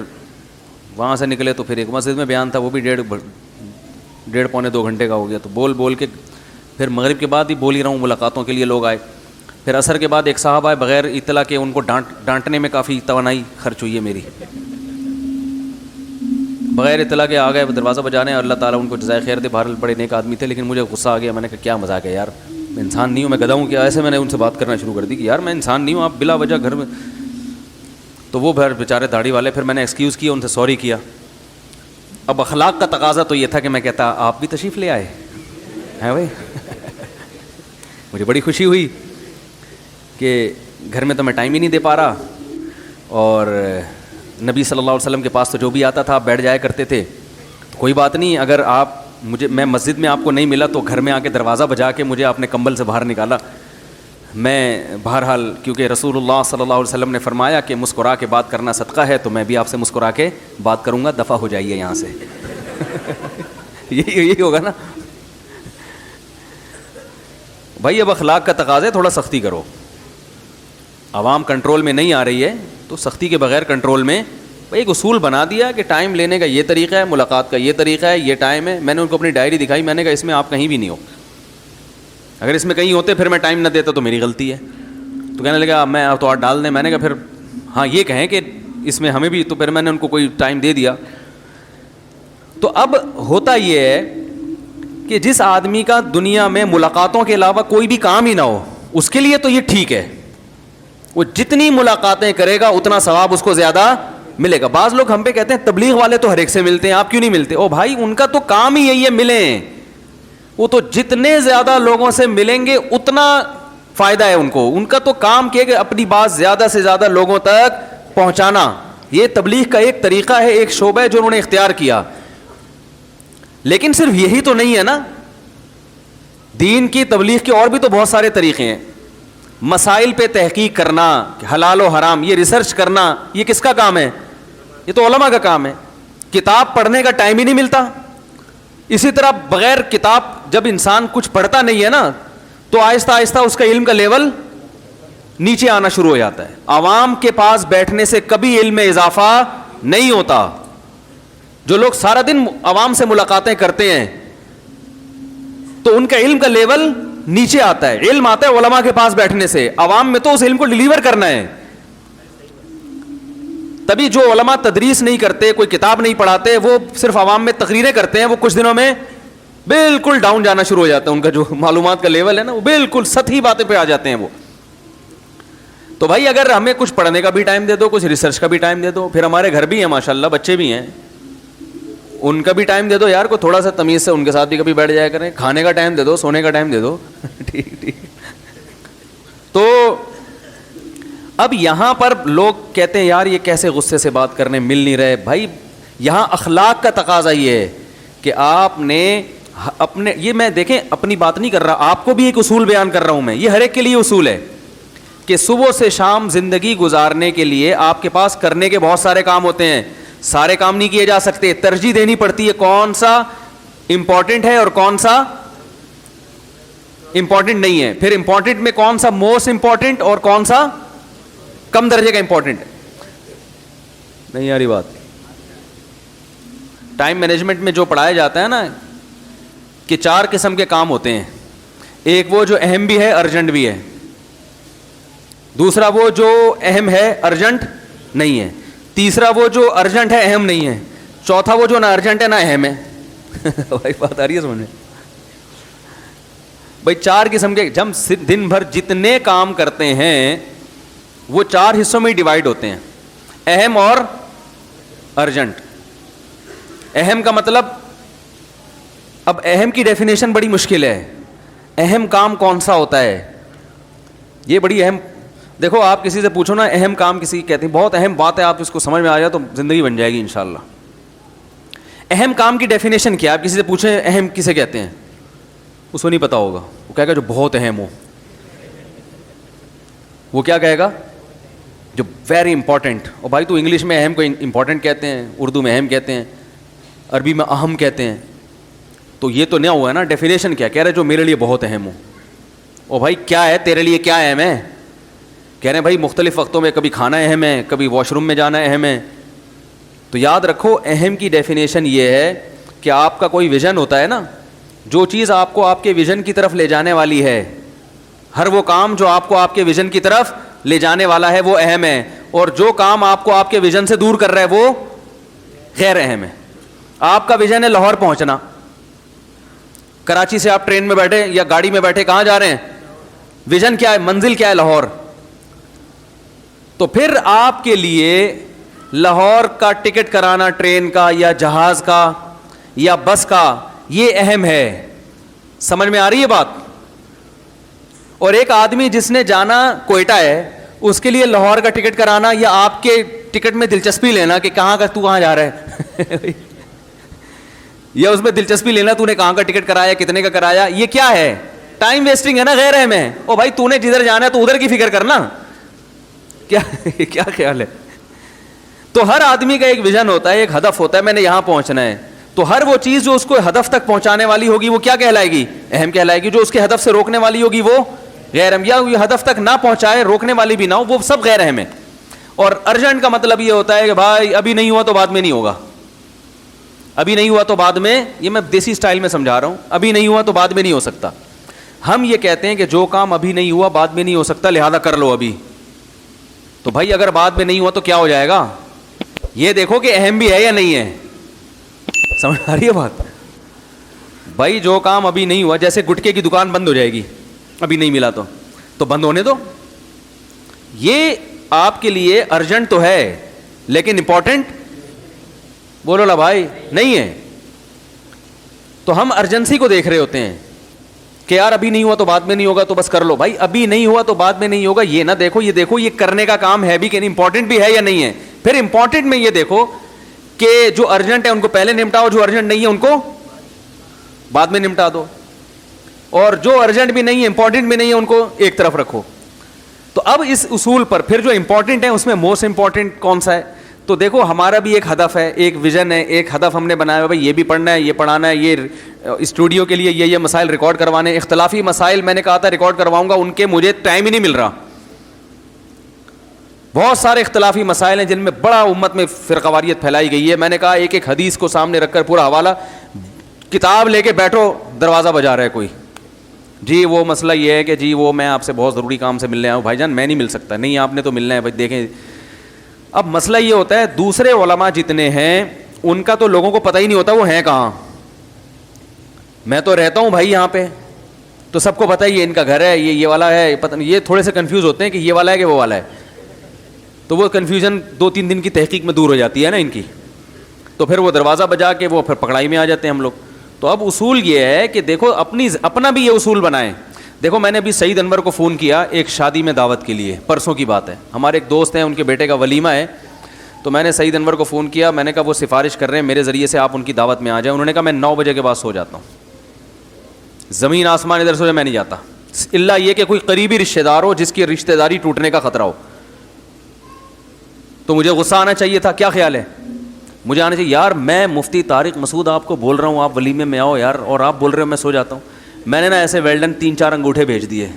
وہاں سے نکلے تو پھر ایک مسجد میں بیان تھا, وہ بھی 1.5-1.25-2 گھنٹے کا ہو گیا. تو بول کے پھر مغرب کے بعد ہی بول ہی رہا ہوں, ملاقاتوں کے لیے لوگ آئے. پھر عصر کے بعد ایک صاحب آئے بغیر اطلاع کے, ان کو ڈانٹنے میں کافی توانائی خرچ ہوئی ہے میری, بغیر اطلاع کے آ گئے دروازہ بجانے. اللہ تعالیٰ ان کو جزائے خیر دے, بہرحال بڑے نیک آدمی تھے, لیکن مجھے غصہ آ گیا. میں نے کہا کیا مذاق ہے یار, میں انسان نہیں ہوں, میں گدھا ہوں کیا؟ ایسے میں نے ان سے بات کرنا شروع کر دی کہ یار میں انسان نہیں ہوں, آپ بلا وجہ گھر میں. تو وہ بیچارے داڑھی والے, پھر میں نے ایکسکیوز کیا, ان سے سوری کیا. اب اخلاق کا تقاضا تو یہ تھا کہ میں کہتا آپ بھی تشریف لے آئے ہیں بھائی. مجھے بڑی خوشی ہوئی کہ گھر میں تو میں ٹائم ہی نہیں دے پا رہا, اور نبی صلی اللہ علیہ وسلم کے پاس تو جو بھی آتا تھا آپ بیٹھ جایا کرتے تھے. تو کوئی بات نہیں, اگر آپ میں مسجد میں آپ کو نہیں ملا تو گھر میں آ کے دروازہ بجا کے مجھے آپ نے کمبل سے باہر نکالا. میں بہرحال کیونکہ رسول اللہ صلی اللہ علیہ وسلم نے فرمایا کہ مسکرا کے بات کرنا صدقہ ہے, تو میں بھی آپ سے مسکرا کے بات کروں گا, دفع ہو جائیے یہاں سے. یہی ہوگا نا بھائی. اب اخلاق کا تقاضا ہے تھوڑا سختی کرو. عوام کنٹرول میں نہیں آ رہی ہے تو سختی کے بغیر کنٹرول میں. بھائی ایک اصول بنا دیا کہ ٹائم لینے کا یہ طریقہ ہے, ملاقات کا یہ طریقہ ہے, یہ ٹائم ہے. میں نے ان کو اپنی ڈائری دکھائی, میں نے کہا اس میں آپ کہیں بھی نہیں ہو. اگر اس میں کہیں ہوتے پھر میں ٹائم نہ دیتا تو میری غلطی ہے. تو کہنے لگا میں تو اور ڈال دیں. میں نے کہا پھر ہاں یہ کہیں کہ اس میں ہمیں بھی, تو پھر میں نے ان کو کوئی ٹائم دے دیا. تو اب ہوتا یہ ہے کہ جس آدمی کا دنیا میں ملاقاتوں کے علاوہ کوئی بھی کام ہی نہ ہو, اس کے لیے تو یہ ٹھیک ہے, وہ جتنی ملاقاتیں کرے گا اتنا ثواب اس کو زیادہ ملے گا. بعض لوگ ہم پہ کہتے ہیں تبلیغ والے تو ہر ایک سے ملتے ہیں, آپ کیوں نہیں ملتے؟ او بھائی ان کا تو کام ہی یہی ہے ملیں. وہ تو جتنے زیادہ لوگوں سے ملیں گے اتنا فائدہ ہے ان کو. ان کا تو کام کیا کہ اپنی بات زیادہ سے زیادہ لوگوں تک پہنچانا. یہ تبلیغ کا ایک طریقہ ہے, ایک شعبہ ہے جو انہوں نے اختیار کیا. لیکن صرف یہی تو نہیں ہے نا, دین کی تبلیغ کے اور بھی تو بہت سارے طریقے ہیں. مسائل پہ تحقیق کرنا, حلال و حرام, یہ ریسرچ کرنا, یہ کس کا کام ہے؟ یہ تو علماء کا کام ہے. کتاب پڑھنے کا ٹائم ہی نہیں ملتا. اسی طرح بغیر کتاب جب انسان کچھ پڑھتا نہیں ہے نا تو آہستہ آہستہ اس کا علم کا لیول نیچے آنا شروع ہو جاتا ہے. عوام کے پاس بیٹھنے سے کبھی علم میں اضافہ نہیں ہوتا. جو لوگ سارا دن عوام سے ملاقاتیں کرتے ہیں تو ان کا علم کا لیول نیچے آتا ہے. علم آتا ہے علماء کے پاس بیٹھنے سے, عوام میں تو اس علم کو ڈیلیور کرنا ہے. تبھی جو علماء تدریس نہیں کرتے, کوئی کتاب نہیں پڑھاتے, وہ صرف عوام میں تقریریں کرتے ہیں, وہ کچھ دنوں میں بالکل ڈاؤن جانا شروع ہو جاتا ہے. ان کا جو معلومات کا لیول ہے نا وہ بالکل سطحی باتیں پہ آ جاتے ہیں وہ. تو بھائی اگر ہمیں کچھ پڑھنے کا بھی ٹائم دے دو, کچھ ریسرچ کا بھی ٹائم دے دو, پھر ہمارے گھر بھی ہیں ماشاءاللہ, بچے بھی ہیں, ان کا بھی ٹائم دے دو یار. کو تھوڑا سا تمیز سے ان کے ساتھ بھی کبھی بیٹھ جایا کریں. کھانے کا ٹائم دے دو, سونے کا ٹائم دے دو. ٹھیک. تو اب یہاں پر لوگ کہتے ہیں یار یہ کیسے غصے سے بات کرنے مل نہیں رہے. بھائی یہاں اخلاق کا تقاضا یہ ہے کہ آپ نے اپنے, یہ میں دیکھیں اپنی بات نہیں کر رہا, آپ کو بھی ایک اصول بیان کر رہا ہوں میں. یہ ہر ایک کے لیے اصول ہے کہ صبح سے شام زندگی گزارنے کے لیے آپ کے پاس کرنے کے بہت سارے کام ہوتے ہیں. سارے کام نہیں کیے جا سکتے, ترجیح دینی پڑتی ہے کون سا امپورٹنٹ ہے اور کون سا امپورٹنٹ نہیں ہے. پھر امپورٹنٹ میں کون سا موسٹ امپورٹنٹ اور کون سا کم درجے کا امپورٹنٹ ہے. نہیں آ رہی بات؟ ٹائم مینجمنٹ میں جو پڑھایا جاتا ہے نا کہ 4 قسم کے کام ہوتے ہیں. ایک وہ جو اہم بھی ہے ارجنٹ بھی ہے, دوسرا وہ جو اہم ہے ارجنٹ نہیں ہے, تیسرا وہ جو ارجنٹ ہے اہم نہیں ہے, چوتھا وہ جو نہ ارجنٹ ہے نہ اہم ہے. بھائی بات آ رہی ہے سمجھ میں؟ بھائی 4 قسم کے, جب دن بھر جتنے کام کرتے ہیں وہ 4 حصوں میں ڈیوائیڈ ہوتے ہیں, اہم اور ارجنٹ. اہم کا مطلب, اب اہم کی ڈیفینیشن بڑی مشکل ہے. اہم کام کون سا ہوتا ہے؟ یہ بڑی اہم, دیکھو آپ کسی سے پوچھو نا اہم کام کسی کہتے ہیں بہت اہم بات ہے, آپ اس کو سمجھ میں آ جائے تو زندگی بن جائے گی انشاءاللہ. اہم کام کی ڈیفینیشن کیا ہے؟ آپ کسی سے پوچھیں اہم کسے کہتے ہیں, اس کو نہیں پتا ہوگا. وہ کہے گا جو بہت اہم ہو. وہ کیا کہے گا؟ جو ویری امپورٹنٹ. اور بھائی تو انگلش میں اہم کو امپورٹنٹ کہتے ہیں, اردو میں اہم کہتے ہیں, عربی میں اہم کہتے ہیں. تو یہ تو نیا ہوا ہے نا. ڈیفینیشن کیا کہہ رہے؟ جو میرے لیے بہت اہم ہو. او بھائی کیا ہے تیرے لیے, کیا اہم ہے؟ کہہ رہے ہیں بھائی مختلف وقتوں میں کبھی کھانا اہم ہے, کبھی واش روم میں جانا اہم ہے. تو یاد رکھو اہم کی ڈیفینیشن یہ ہے کہ آپ کا کوئی ویژن ہوتا ہے نا, جو چیز آپ کو آپ کے ویژن کی طرف لے جانے والی ہے, ہر وہ کام جو آپ کو آپ کے ویژن کی طرف لے جانے والا ہے وہ اہم ہے, اور جو کام آپ کو آپ کے ویژن سے دور کر رہا ہے وہ غیر اہم ہے. آپ کا ویژن ہے لاہور پہنچنا, کراچی سے آپ ٹرین میں بیٹھے یا گاڑی میں بیٹھے کہاں جا رہے ہیں؟ ویژن کیا ہے, منزل کیا ہے؟ لاہور. تو پھر آپ کے لیے لاہور کا ٹکٹ کرانا ٹرین کا یا جہاز کا یا بس کا یہ اہم ہے. سمجھ میں آ رہی ہے بات؟ اور ایک آدمی جس نے جانا کوئٹہ ہے, اس کے لیے لاہور کا ٹکٹ کرانا یا آپ کے ٹکٹ میں دلچسپی لینا کہ کہاں کا تو کہاں جا رہا ہے یا اس میں دلچسپی لینا تو نے کہاں کا ٹکٹ کرایا, کتنے کا کرایا, یہ کیا ہے؟ ٹائم ویسٹنگ ہے نا غیر اہم ہے. او بھائی تو نے جدھر جانا ہے تو ادھر کی فکر کرنا. کیا خیال ہے؟ تو ہر آدمی کا ایک ویژن ہوتا ہے, ایک ہدف ہوتا ہے, میں نے یہاں پہنچنا ہے. تو ہر وہ چیز جو اس کو ہدف تک پہنچانے والی ہوگی وہ کیا کہلائے گی؟ اہم کہلائے گی. جو اس کے ہدف سے روکنے والی ہوگی وہ غیر اہم, یا ہدف تک نہ پہنچائے, روکنے والی بھی نہ ہو, وہ سب غیر اہم ہے. اور ارجنٹ کا مطلب یہ ہوتا ہے کہ بھائی ابھی نہیں ہوا تو بعد میں نہیں ہوگا, ابھی نہیں ہوا تو بعد میں, یہ میں دیسی سٹائل میں سمجھا رہا ہوں, ابھی نہیں ہوا تو بعد میں نہیں ہو سکتا. ہم یہ کہتے ہیں کہ جو کام ابھی نہیں ہوا بعد میں نہیں ہو سکتا, لہذا کر لو ابھی. تو بھائی اگر بعد میں نہیں ہوا تو کیا ہو جائے گا؟ یہ دیکھو کہ اہم بھی ہے یا نہیں ہے. سمجھ آ رہی ہے بات؟ بھائی جو کام ابھی نہیں ہوا, جیسے گٹکے کی دکان بند ہو جائے گی, ابھی نہیں ملا تو بند ہونے دو. یہ آپ کے لیے ارجنٹ تو ہے لیکن امپورٹنٹ بولو لا بھائی نہیں ہے. تو ہم ارجنسی کو دیکھ رہے ہوتے ہیں کہ یار ابھی نہیں ہوا تو بعد میں نہیں ہوگا تو بس کر لو. بھائی ابھی نہیں ہوا تو بعد میں نہیں ہوگا یہ نہ دیکھو, یہ دیکھو یہ کرنے کا کام ہے بھی کہ نہیں, امپورٹنٹ بھی ہے یا نہیں ہے. پھر امپورٹنٹ میں یہ دیکھو کہ جو ارجنٹ ہے ان کو پہلے نمٹاؤ, جو ارجنٹ نہیں ہے ان کو بعد میں نمٹا دو, اور جو ارجنٹ بھی نہیں ہے امپورٹنٹ بھی نہیں ہے ان کو ایک طرف رکھو. تو اب اس اصول پر پھر جو امپورٹنٹ ہے اس میں موسٹ امپورٹنٹ کون سا ہے؟ تو دیکھو ہمارا بھی ایک ہدف ہے, ایک ویژن ہے, ایک ہدف ہم نے بنایا ہے, بھائی یہ بھی پڑھنا ہے, یہ پڑھانا ہے, یہ اسٹوڈیو کے لیے یہ مسائل ریکارڈ کروانے. اختلافی مسائل میں نے کہا تھا ریکارڈ کرواؤں گا, ان کے مجھے ٹائم ہی نہیں مل رہا. بہت سارے اختلافی مسائل ہیں جن میں بڑا امت میں فرقواریت پھیلائی گئی ہے. میں نے کہا ایک ایک حدیث کو سامنے رکھ کر پورا حوالہ, کتاب لے کے بیٹھو, دروازہ بجا رہا ہے کوئی, جی وہ مسئلہ یہ ہے کہ جی وہ میں آپ سے بہت ضروری کام سے ملنے آیا ہوں. بھائی جان میں نہیں مل سکتا. نہیں آپ نے تو ملنا ہے. بھائی دیکھیں اب مسئلہ یہ ہوتا ہے, دوسرے علماء جتنے ہیں ان کا تو لوگوں کو پتہ ہی نہیں ہوتا وہ ہیں کہاں. میں تو رہتا ہوں بھائی یہاں پہ, تو سب کو پتہ ہی ہے ان کا گھر ہے, یہ والا ہے, پتہ نہیں, یہ تھوڑے سے کنفیوز ہوتے ہیں کہ یہ والا ہے کہ وہ والا ہے. تو وہ کنفیوژن 2-3 دن کی تحقیق میں دور ہو جاتی ہے نا ان کی, تو پھر وہ دروازہ بجا کے وہ پھر پکڑائی میں آ جاتے ہیں ہم لوگ. تو اب اصول یہ ہے کہ دیکھو اپنا بھی یہ اصول بنائیں. دیکھو میں نے ابھی سعید انور کو فون کیا ایک شادی میں دعوت کے لیے, پرسوں کی بات ہے, ہمارے ایک دوست ہیں ان کے بیٹے کا ولیمہ ہے. تو میں نے سعید انور کو فون کیا, میں نے کہا وہ سفارش کر رہے ہیں میرے ذریعے سے آپ ان کی دعوت میں آ جائیں. انہوں نے کہا میں 9 بجے کے بعد سو جاتا ہوں, زمین آسمان ادھر سو جائے میں نہیں جاتا, اللہ یہ کہ کوئی قریبی رشتہ دار ہو جس کی رشتہ داری ٹوٹنے کا خطرہ ہو. تو مجھے غصہ آنا چاہیے تھا, کیا خیال ہے؟ مجھے آنا چاہیے یار میں مفتی طارق مسعود آپ کو بول رہا ہوں آپ ولیمے میں آؤ یار, اور آپ بول رہے ہو میں سو جاتا ہوں. میں نے نا ایسے ویلڈن 3-4 انگوٹھے بھیج دیے.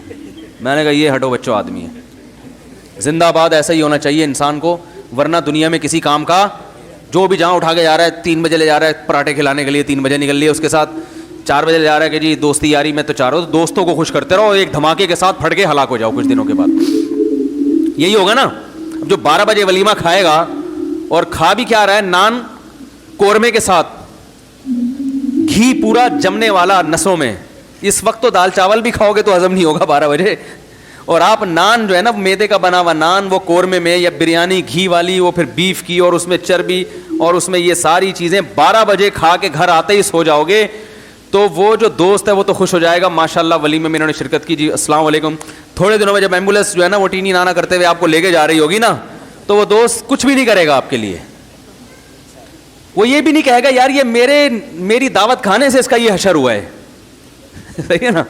میں نے کہا یہ ہٹو بچوں آدمی ہے, زندہ آباد ایسا ہی ہونا چاہیے انسان کو, ورنہ دنیا میں کسی کام کا جو بھی جہاں اٹھا کے جا رہا ہے 3 بجے لے جا رہا ہے پراٹھے کھلانے کے لیے, 3 بجے نکل لیے, اس کے ساتھ 4 بجے لے جا رہا ہے کہ جی دوستی یاری میں تو چاروں دوستوں کو خوش کرتے رہو, ایک دھماکے کے ساتھ پھٹ کے ہلاک ہو جاؤ کچھ دنوں کے بعد. یہی ہوگا نا. اب جو 12 بجے ولیمہ کھائے گا اور کھا بھی کیا رہا ہے, نان قورمے کے ساتھ, گھی پورا جمنے والا نسوں میں. اس وقت تو دال چاول بھی کھاؤ گے تو ہضم نہیں ہوگا 12 بجے, اور آپ نان جو ہے نا میدے کا بنا ہوا نان وہ قورمے میں, یا بریانی گھی والی وہ پھر بیف کی اور اس میں چربی اور اس میں یہ ساری چیزیں 12 بجے کھا کے گھر آتے ہی سو جاؤ گے. تو وہ جو دوست ہے وہ تو خوش ہو جائے گا ماشاءاللہ ولیمے میں انہوں نے شرکت کی, جی السلام علیکم. تھوڑے دنوں میں جب ایمبولینس جو ہے نا وہ ٹینی نانا کرتے ہوئے آپ کو لے کے جا رہی ہوگی نا, تو وہ دوست کچھ بھی نہیں کرے گا آپ کے لیے. وہ یہ بھی نہیں کہے گا یار یہ میری دعوت کھانے سے اس کا یہ حشر ہوا ہے. صحیح ہے نا.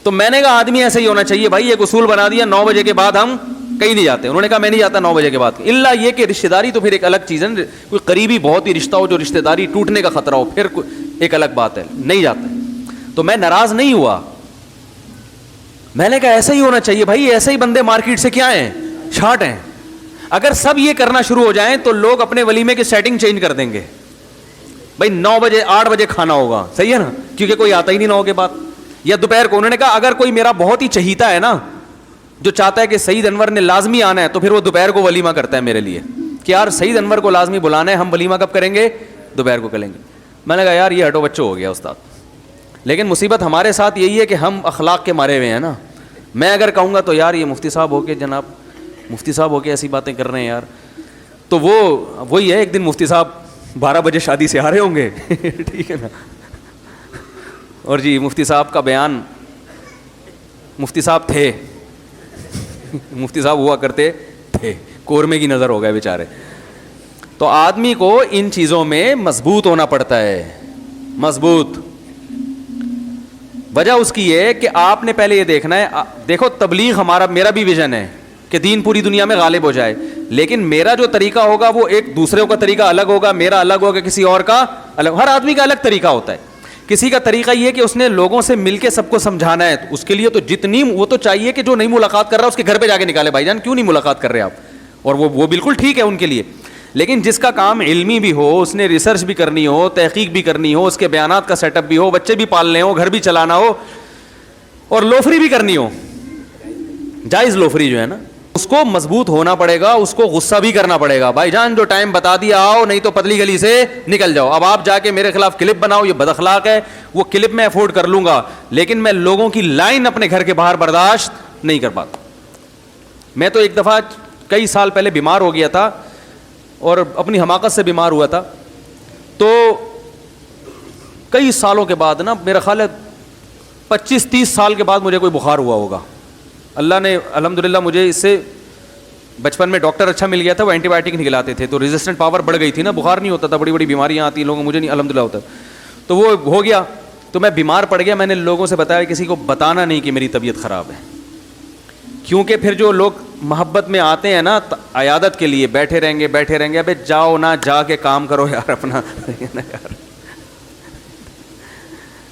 تو میں نے کہا آدمی ایسا ہی ہونا چاہیے بھائی, ایک اصول بنا دیا 9 بجے کے بعد ہم کہیں نہیں جاتے. انہوں نے کہا میں نہیں جاتا 9 بجے کے بعد, الا یہ کہ رشتہ داری تو پھر ایک الگ چیز ہے, کوئی قریبی بہت ہی رشتہ ہو جو رشتہ داری ٹوٹنے کا خطرہ ہو پھر ایک الگ بات ہے, نہیں جاتے. تو میں ناراض نہیں ہوا, میں نے کہا ایسا ہی ہونا چاہیے بھائی, ایسے ہی بندے مارکیٹ سے کیا ہیں, شارٹ ہیں. اگر سب یہ کرنا شروع ہو جائیں تو لوگ اپنے ولیمے کی سیٹنگ چینج کر دیں گے. بھائی 9 بجے 8 بجے کھانا ہوگا, صحیح ہے نا, کیونکہ کوئی آتا ہی نہیں 9 کے بعد, یا دوپہر کو. انہوں نے کہا اگر کوئی میرا بہت ہی چہیتا ہے نا جو چاہتا ہے کہ سعید انور نے لازمی آنا ہے, تو پھر وہ دوپہر کو ولیمہ کرتا ہے میرے لیے کہ یار سعید انور کو لازمی بلانا ہے, ہم ولیمہ کب کریں گے, دوپہر کو کریں گے. میں نے کہا یار یہ ہٹو بچوں ہو گیا استاد. لیکن مصیبت ہمارے ساتھ یہی ہے کہ ہم اخلاق کے مارے ہوئے ہیں نا. میں اگر کہوں گا تو یار یہ مفتی صاحب ہو کے, جناب مفتی صاحب ہو کے ایسی باتیں کر رہے ہیں یار, تو وہی ہے ایک دن مفتی صاحب 12 بجے شادی سے آ رہے ہوں گے ٹھیک ہے نا, اور جی مفتی صاحب کا بیان, مفتی صاحب تھے مفتی صاحب ہوا کرتے تھے, قورمے کی نظر ہو گئے بیچارے. تو آدمی کو ان چیزوں میں مضبوط ہونا پڑتا ہے, مضبوط. وجہ اس کی یہ کہ آپ نے پہلے یہ دیکھنا ہے, دیکھو تبلیغ میرا بھی ویژن ہے کہ دین پوری دنیا میں غالب ہو جائے, لیکن میرا جو طریقہ ہوگا وہ ایک دوسرے کا طریقہ الگ ہوگا, میرا الگ ہوگا, کسی اور کا الگ. ہر آدمی کا الگ طریقہ ہوتا ہے. کسی کا طریقہ یہ کہ اس نے لوگوں سے مل کے سب کو سمجھانا ہے, تو اس کے لیے تو جتنی وہ تو چاہیے کہ جو نہیں ملاقات کر رہا اس کے گھر پہ جا کے نکالے, بھائی جان کیوں نہیں ملاقات کر رہے آپ, اور وہ بالکل ٹھیک ہے ان کے لیے. لیکن جس کا کام علمی بھی ہو, اس نے ریسرچ بھی کرنی ہو, تحقیق بھی کرنی ہو, اس کے بیانات کا سیٹ اپ بھی ہو, بچے بھی پالنے ہو, گھر بھی چلانا ہو, اور لوفری بھی کرنی ہو, جائز لوفری جو ہے نا, اس کو مضبوط ہونا پڑے گا, اس کو غصہ بھی کرنا پڑے گا. بھائی جان جو ٹائم بتا دیا آؤ, نہیں تو پتلی گلی سے نکل جاؤ. اب آپ جا کے میرے خلاف کلپ بناؤ, یہ بد اخلاق ہے, وہ کلپ میں افورڈ کر لوں گا, لیکن میں لوگوں کی لائن اپنے گھر کے باہر برداشت نہیں کر پاتا. میں تو ایک دفعہ کئی سال پہلے بیمار ہو گیا تھا, اور اپنی حماقت سے بیمار ہوا تھا. تو کئی سالوں کے بعد نا, میرا خیال ہے 25-30 سال کے بعد مجھے کوئی بخار ہوا ہوگا. اللہ نے الحمدللہ مجھے اس سے, بچپن میں ڈاکٹر اچھا مل گیا تھا, وہ اینٹی بایوٹک نکلاتے تھے, تو ریزسٹنٹ پاور بڑھ گئی تھی نا, بخار نہیں ہوتا تھا, بڑی بڑی بیماریاں آتی ہیں لوگوں, مجھے نہیں الحمدللہ ہوتا. تو وہ ہو گیا, تو میں بیمار پڑ گیا. میں نے لوگوں سے بتایا, کسی کو بتانا نہیں کہ میری طبیعت خراب ہے, کیونکہ پھر جو لوگ محبت میں آتے ہیں نا عیادت کے لیے, بیٹھے رہیں گے, ابے جاؤ نا, جا کے کام کرو یار اپنا,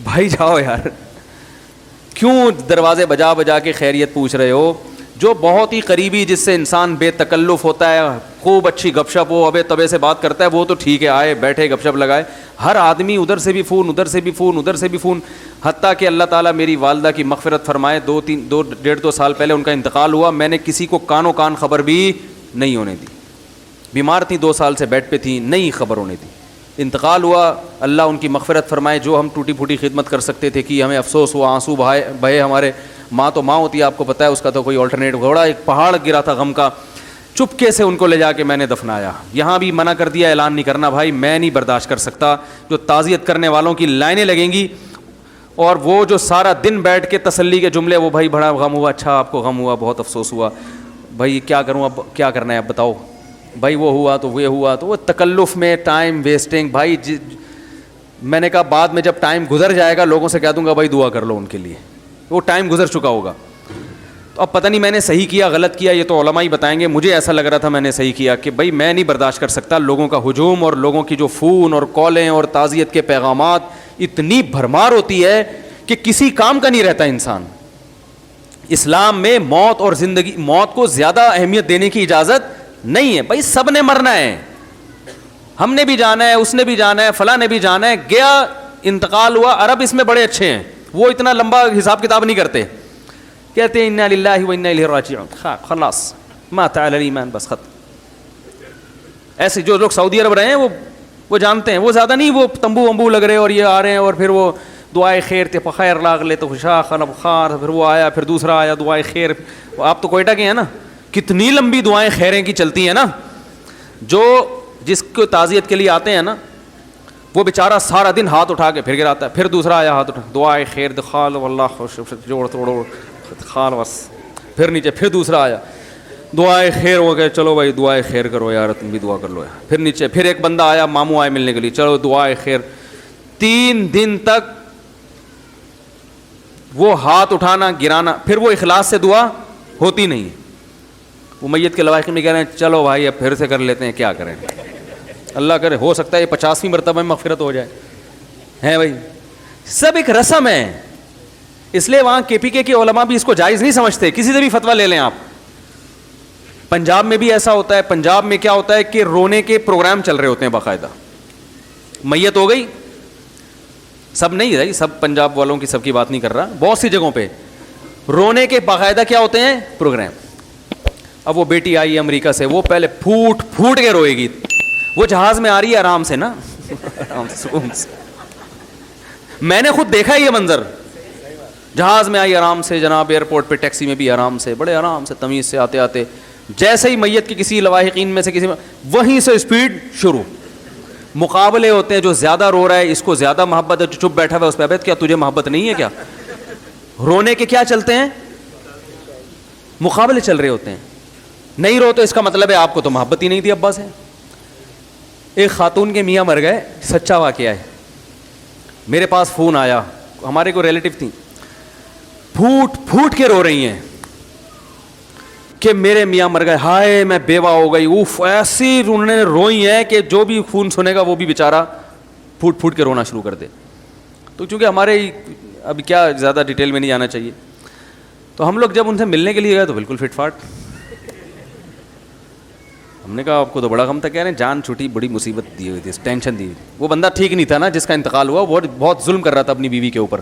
بھائی جاؤ یار, کیوں دروازے بجا بجا کے خیریت پوچھ رہے ہو. جو بہت ہی قریبی, جس سے انسان بے تکلف ہوتا ہے, خوب اچھی گپ شپ ہو, ابے تبے سے بات کرتا ہے, وہ تو ٹھیک ہے, آئے بیٹھے گپ شپ لگائے. ہر آدمی ادھر سے بھی فون, ادھر سے بھی فون, ادھر سے بھی فون. حتیٰ کہ اللہ تعالیٰ میری والدہ کی مغفرت فرمائے, 2 سال پہلے ان کا انتقال ہوا, میں نے کسی کو کانوں کان خبر بھی نہیں ہونے دی. بیمار تھی, 2 سال سے بیڈ پہ تھی, نہیں خبر ہونے دی. انتقال ہوا, اللہ ان کی مغفرت فرمائے. جو ہم ٹوٹی پھوٹی خدمت کر سکتے تھے کہ ہمیں افسوس ہوا, آنسو بہے ہمارے. ماں تو ماں ہوتی ہے, آپ کو پتہ ہے, اس کا تو کوئی آلٹرنیٹ, گھوڑا ایک پہاڑ گرا تھا غم کا. چپکے سے ان کو لے جا کے میں نے دفنایا. یہاں بھی منع کر دیا, اعلان نہیں کرنا بھائی, میں نہیں برداشت کر سکتا. جو تعزیت کرنے والوں کی لائنیں لگیں گی, اور وہ جو سارا دن بیٹھ کے تسلی کے جملے, وہ بھائی بڑا غم ہوا, اچھا آپ کو غم ہوا, بہت افسوس ہوا, بھائی کیا کروں, اب کیا کرنا ہے, اب بتاؤ بھائی, وہ ہوا تو وہ ہوا, تو وہ تکلف میں ٹائم ویسٹنگ. بھائی میں نے کہا بعد میں جب ٹائم گزر جائے گا, لوگوں سے کہہ دوں گا بھائی دعا کر لو ان کے لیے, وہ ٹائم گزر چکا ہوگا. تو اب پتہ نہیں میں نے صحیح کیا غلط کیا, یہ تو علماء ہی بتائیں گے. مجھے ایسا لگ رہا تھا میں نے صحیح کیا, کہ بھائی میں نہیں برداشت کر سکتا لوگوں کا ہجوم, اور لوگوں کی جو فون اور کالیں اور تعزیت کے پیغامات, اتنی بھرمار ہوتی ہے کہ کسی کام کا نہیں رہتا انسان. اسلام میں موت اور زندگی, موت کو زیادہ اہمیت دینے کی اجازت نہیں ہے. بھائی سب نے مرنا ہے, ہم نے بھی جانا ہے, اس نے بھی جانا ہے, فلاں نے بھی جانا ہے. گیا, انتقال ہوا. عرب اس میں بڑے اچھے ہیں, وہ اتنا لمبا حساب کتاب نہیں کرتے, کہتے ہیں انا للہ و انا الیہ راجعون, خلاص مات علی الایمان, بس ختم. ایسے جو لوگ سعودی عرب رہے ہیں وہ جانتے ہیں, وہ زیادہ نہیں, وہ تمبو ومبو لگ رہے اور یہ آ رہے ہیں, اور پھر وہ دعائے خیر تے خیر لاغ لے تو خوشا خلب خار, پھر وہ آیا, پھر دوسرا آیا دعائے خیر. آپ تو کوئٹہ کے ہیں نا, کتنی لمبی دعائیں خیریں کی چلتی ہیں نا. جو جس کو تعزیت کے لیے آتے ہیں نا, وہ بیچارہ سارا دن ہاتھ اٹھا کے پھر گراتا ہے, پھر دوسرا آیا ہاتھ اٹھا, دعائے خیر دخال واللہ خوش جوڑ توڑو خال بس, پھر نیچے, پھر دوسرا آیا دعائے خیر ہو گئے, چلو بھائی دعائے خیر کرو یار, تم بھی دعا کر لو یار. پھر نیچے, پھر ایک بندہ آیا, ماموں آئے ملنے کے لیے, چلو دعائے خیر. 3 دن تک وہ ہاتھ اٹھانا گرانا, پھر وہ اخلاص سے دعا ہوتی نہیں. وہ میت کے لواحق میں کہہ رہے ہیں چلو بھائی اب پھر سے کر لیتے ہیں, کیا کریں, اللہ کرے ہو سکتا ہے یہ 50ویں مرتبہ میں مغفرت ہو جائے. ہے بھائی, سب ایک رسم ہے. اس لیے وہاں KPK کے علماء بھی اس کو جائز نہیں سمجھتے. کسی سے بھی فتویٰ لے لیں آپ, پنجاب میں بھی ایسا ہوتا ہے. پنجاب میں کیا ہوتا ہے کہ رونے کے پروگرام چل رہے ہوتے ہیں باقاعدہ. میت ہو گئی, سب نہیں بھائی, سب پنجاب والوں کی سب کی بات نہیں کر رہا, بہت سی جگہوں پہ رونے کے باقاعدہ کیا ہوتے ہیں پروگرام. اب وہ بیٹی آئی ہے امریکہ سے, وہ پہلے پھوٹ پھوٹ کے روئے گی. وہ جہاز میں آ رہی ہے آرام سے نا, آرام سے. میں نے خود دیکھا یہ منظر, جہاز میں آئی آرام سے, جناب ایئرپورٹ پہ ٹیکسی میں بھی آرام سے, بڑے آرام سے تمیز سے آتے آتے, جیسے ہی میت کی کسی لواحقین میں سے کسی میں, وہیں سے اسپیڈ شروع. مقابلے ہوتے ہیں, جو زیادہ رو رہا ہے اس کو زیادہ محبت ہے, جو چپ بیٹھا ہوا ہے اس پہ ابد کیا تجھے محبت نہیں ہے کیا. رونے کے کیا چلتے ہیں, مقابلے چل رہے ہوتے ہیں. نہیں رو تو اس کا مطلب ہے آپ کو تو محبت ہی نہیں تھی ابا سے. ایک خاتون کے میاں مر گئے, سچا واقعہ ہے, میرے پاس فون آیا, ہمارے کوئی ریلیٹو تھیں, پھوٹ پھوٹ کے رو رہی ہیں کہ میرے میاں مر گئے, ہائے میں بیوہ ہو گئی. اوف, ایسی انہوں نے روئی ہیں کہ جو بھی فون سنے گا وہ بھی بیچارہ پھوٹ پھوٹ کے رونا شروع کر دے. تو چونکہ ہمارے ابھی کیا زیادہ ڈیٹیل میں نہیں جانا چاہیے, تو ہم لوگ جب ان سے ملنے کے لیے گئے تو بالکل فٹ فاٹ. ہم نے کہا آپ کو تو بڑا غم تھا. کہہ رہے ہیں جان چھوٹی, بڑی مصیبت دی ہوئی تھی, ٹینشن دی ہوئی. وہ بندہ ٹھیک نہیں تھا نا جس کا انتقال ہوا, وہ بہت ظلم کر رہا تھا اپنی بیوی کے اوپر,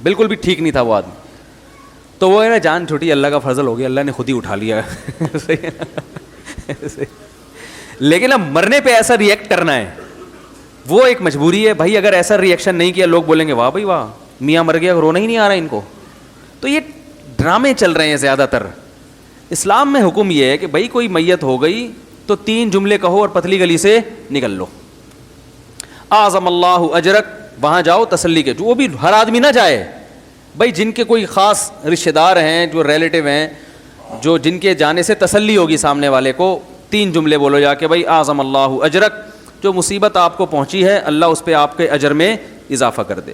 بالکل بھی ٹھیک نہیں تھا وہ آدمی. تو وہ ہے نا جان چھوٹی, اللہ کا فضل ہو گیا, اللہ نے خود ہی اٹھا لیا. لیکن اب مرنے پہ ایسا ریئیکٹ کرنا ہے وہ ایک مجبوری ہے بھائی. اگر ایسا ریئیکشن نہیں کیا لوگ بولیں گے واہ بھائی واہ, میاں مر گیا, رونا ہی نہیں آ رہا ان کو. تو یہ ڈرامے چل رہے ہیں زیادہ تر. اسلام میں حکم یہ ہے کہ بھائی کوئی میت ہو گئی تو 3 جملے کہو اور پتلی گلی سے نکل لو. اعظم اللہ اجرک, وہاں جاؤ تسلی کے. وہ بھی ہر آدمی نہ جائے بھائی, جن کے کوئی خاص رشتہ دار ہیں, جو ریلیٹیو ہیں, جو جن کے جانے سے تسلی ہوگی سامنے والے کو, 3 جملے بولو جا کے, بھائی اعظم اللہ اجرک, جو مصیبت آپ کو پہنچی ہے اللہ اس پہ آپ کے اجر میں اضافہ کر دے.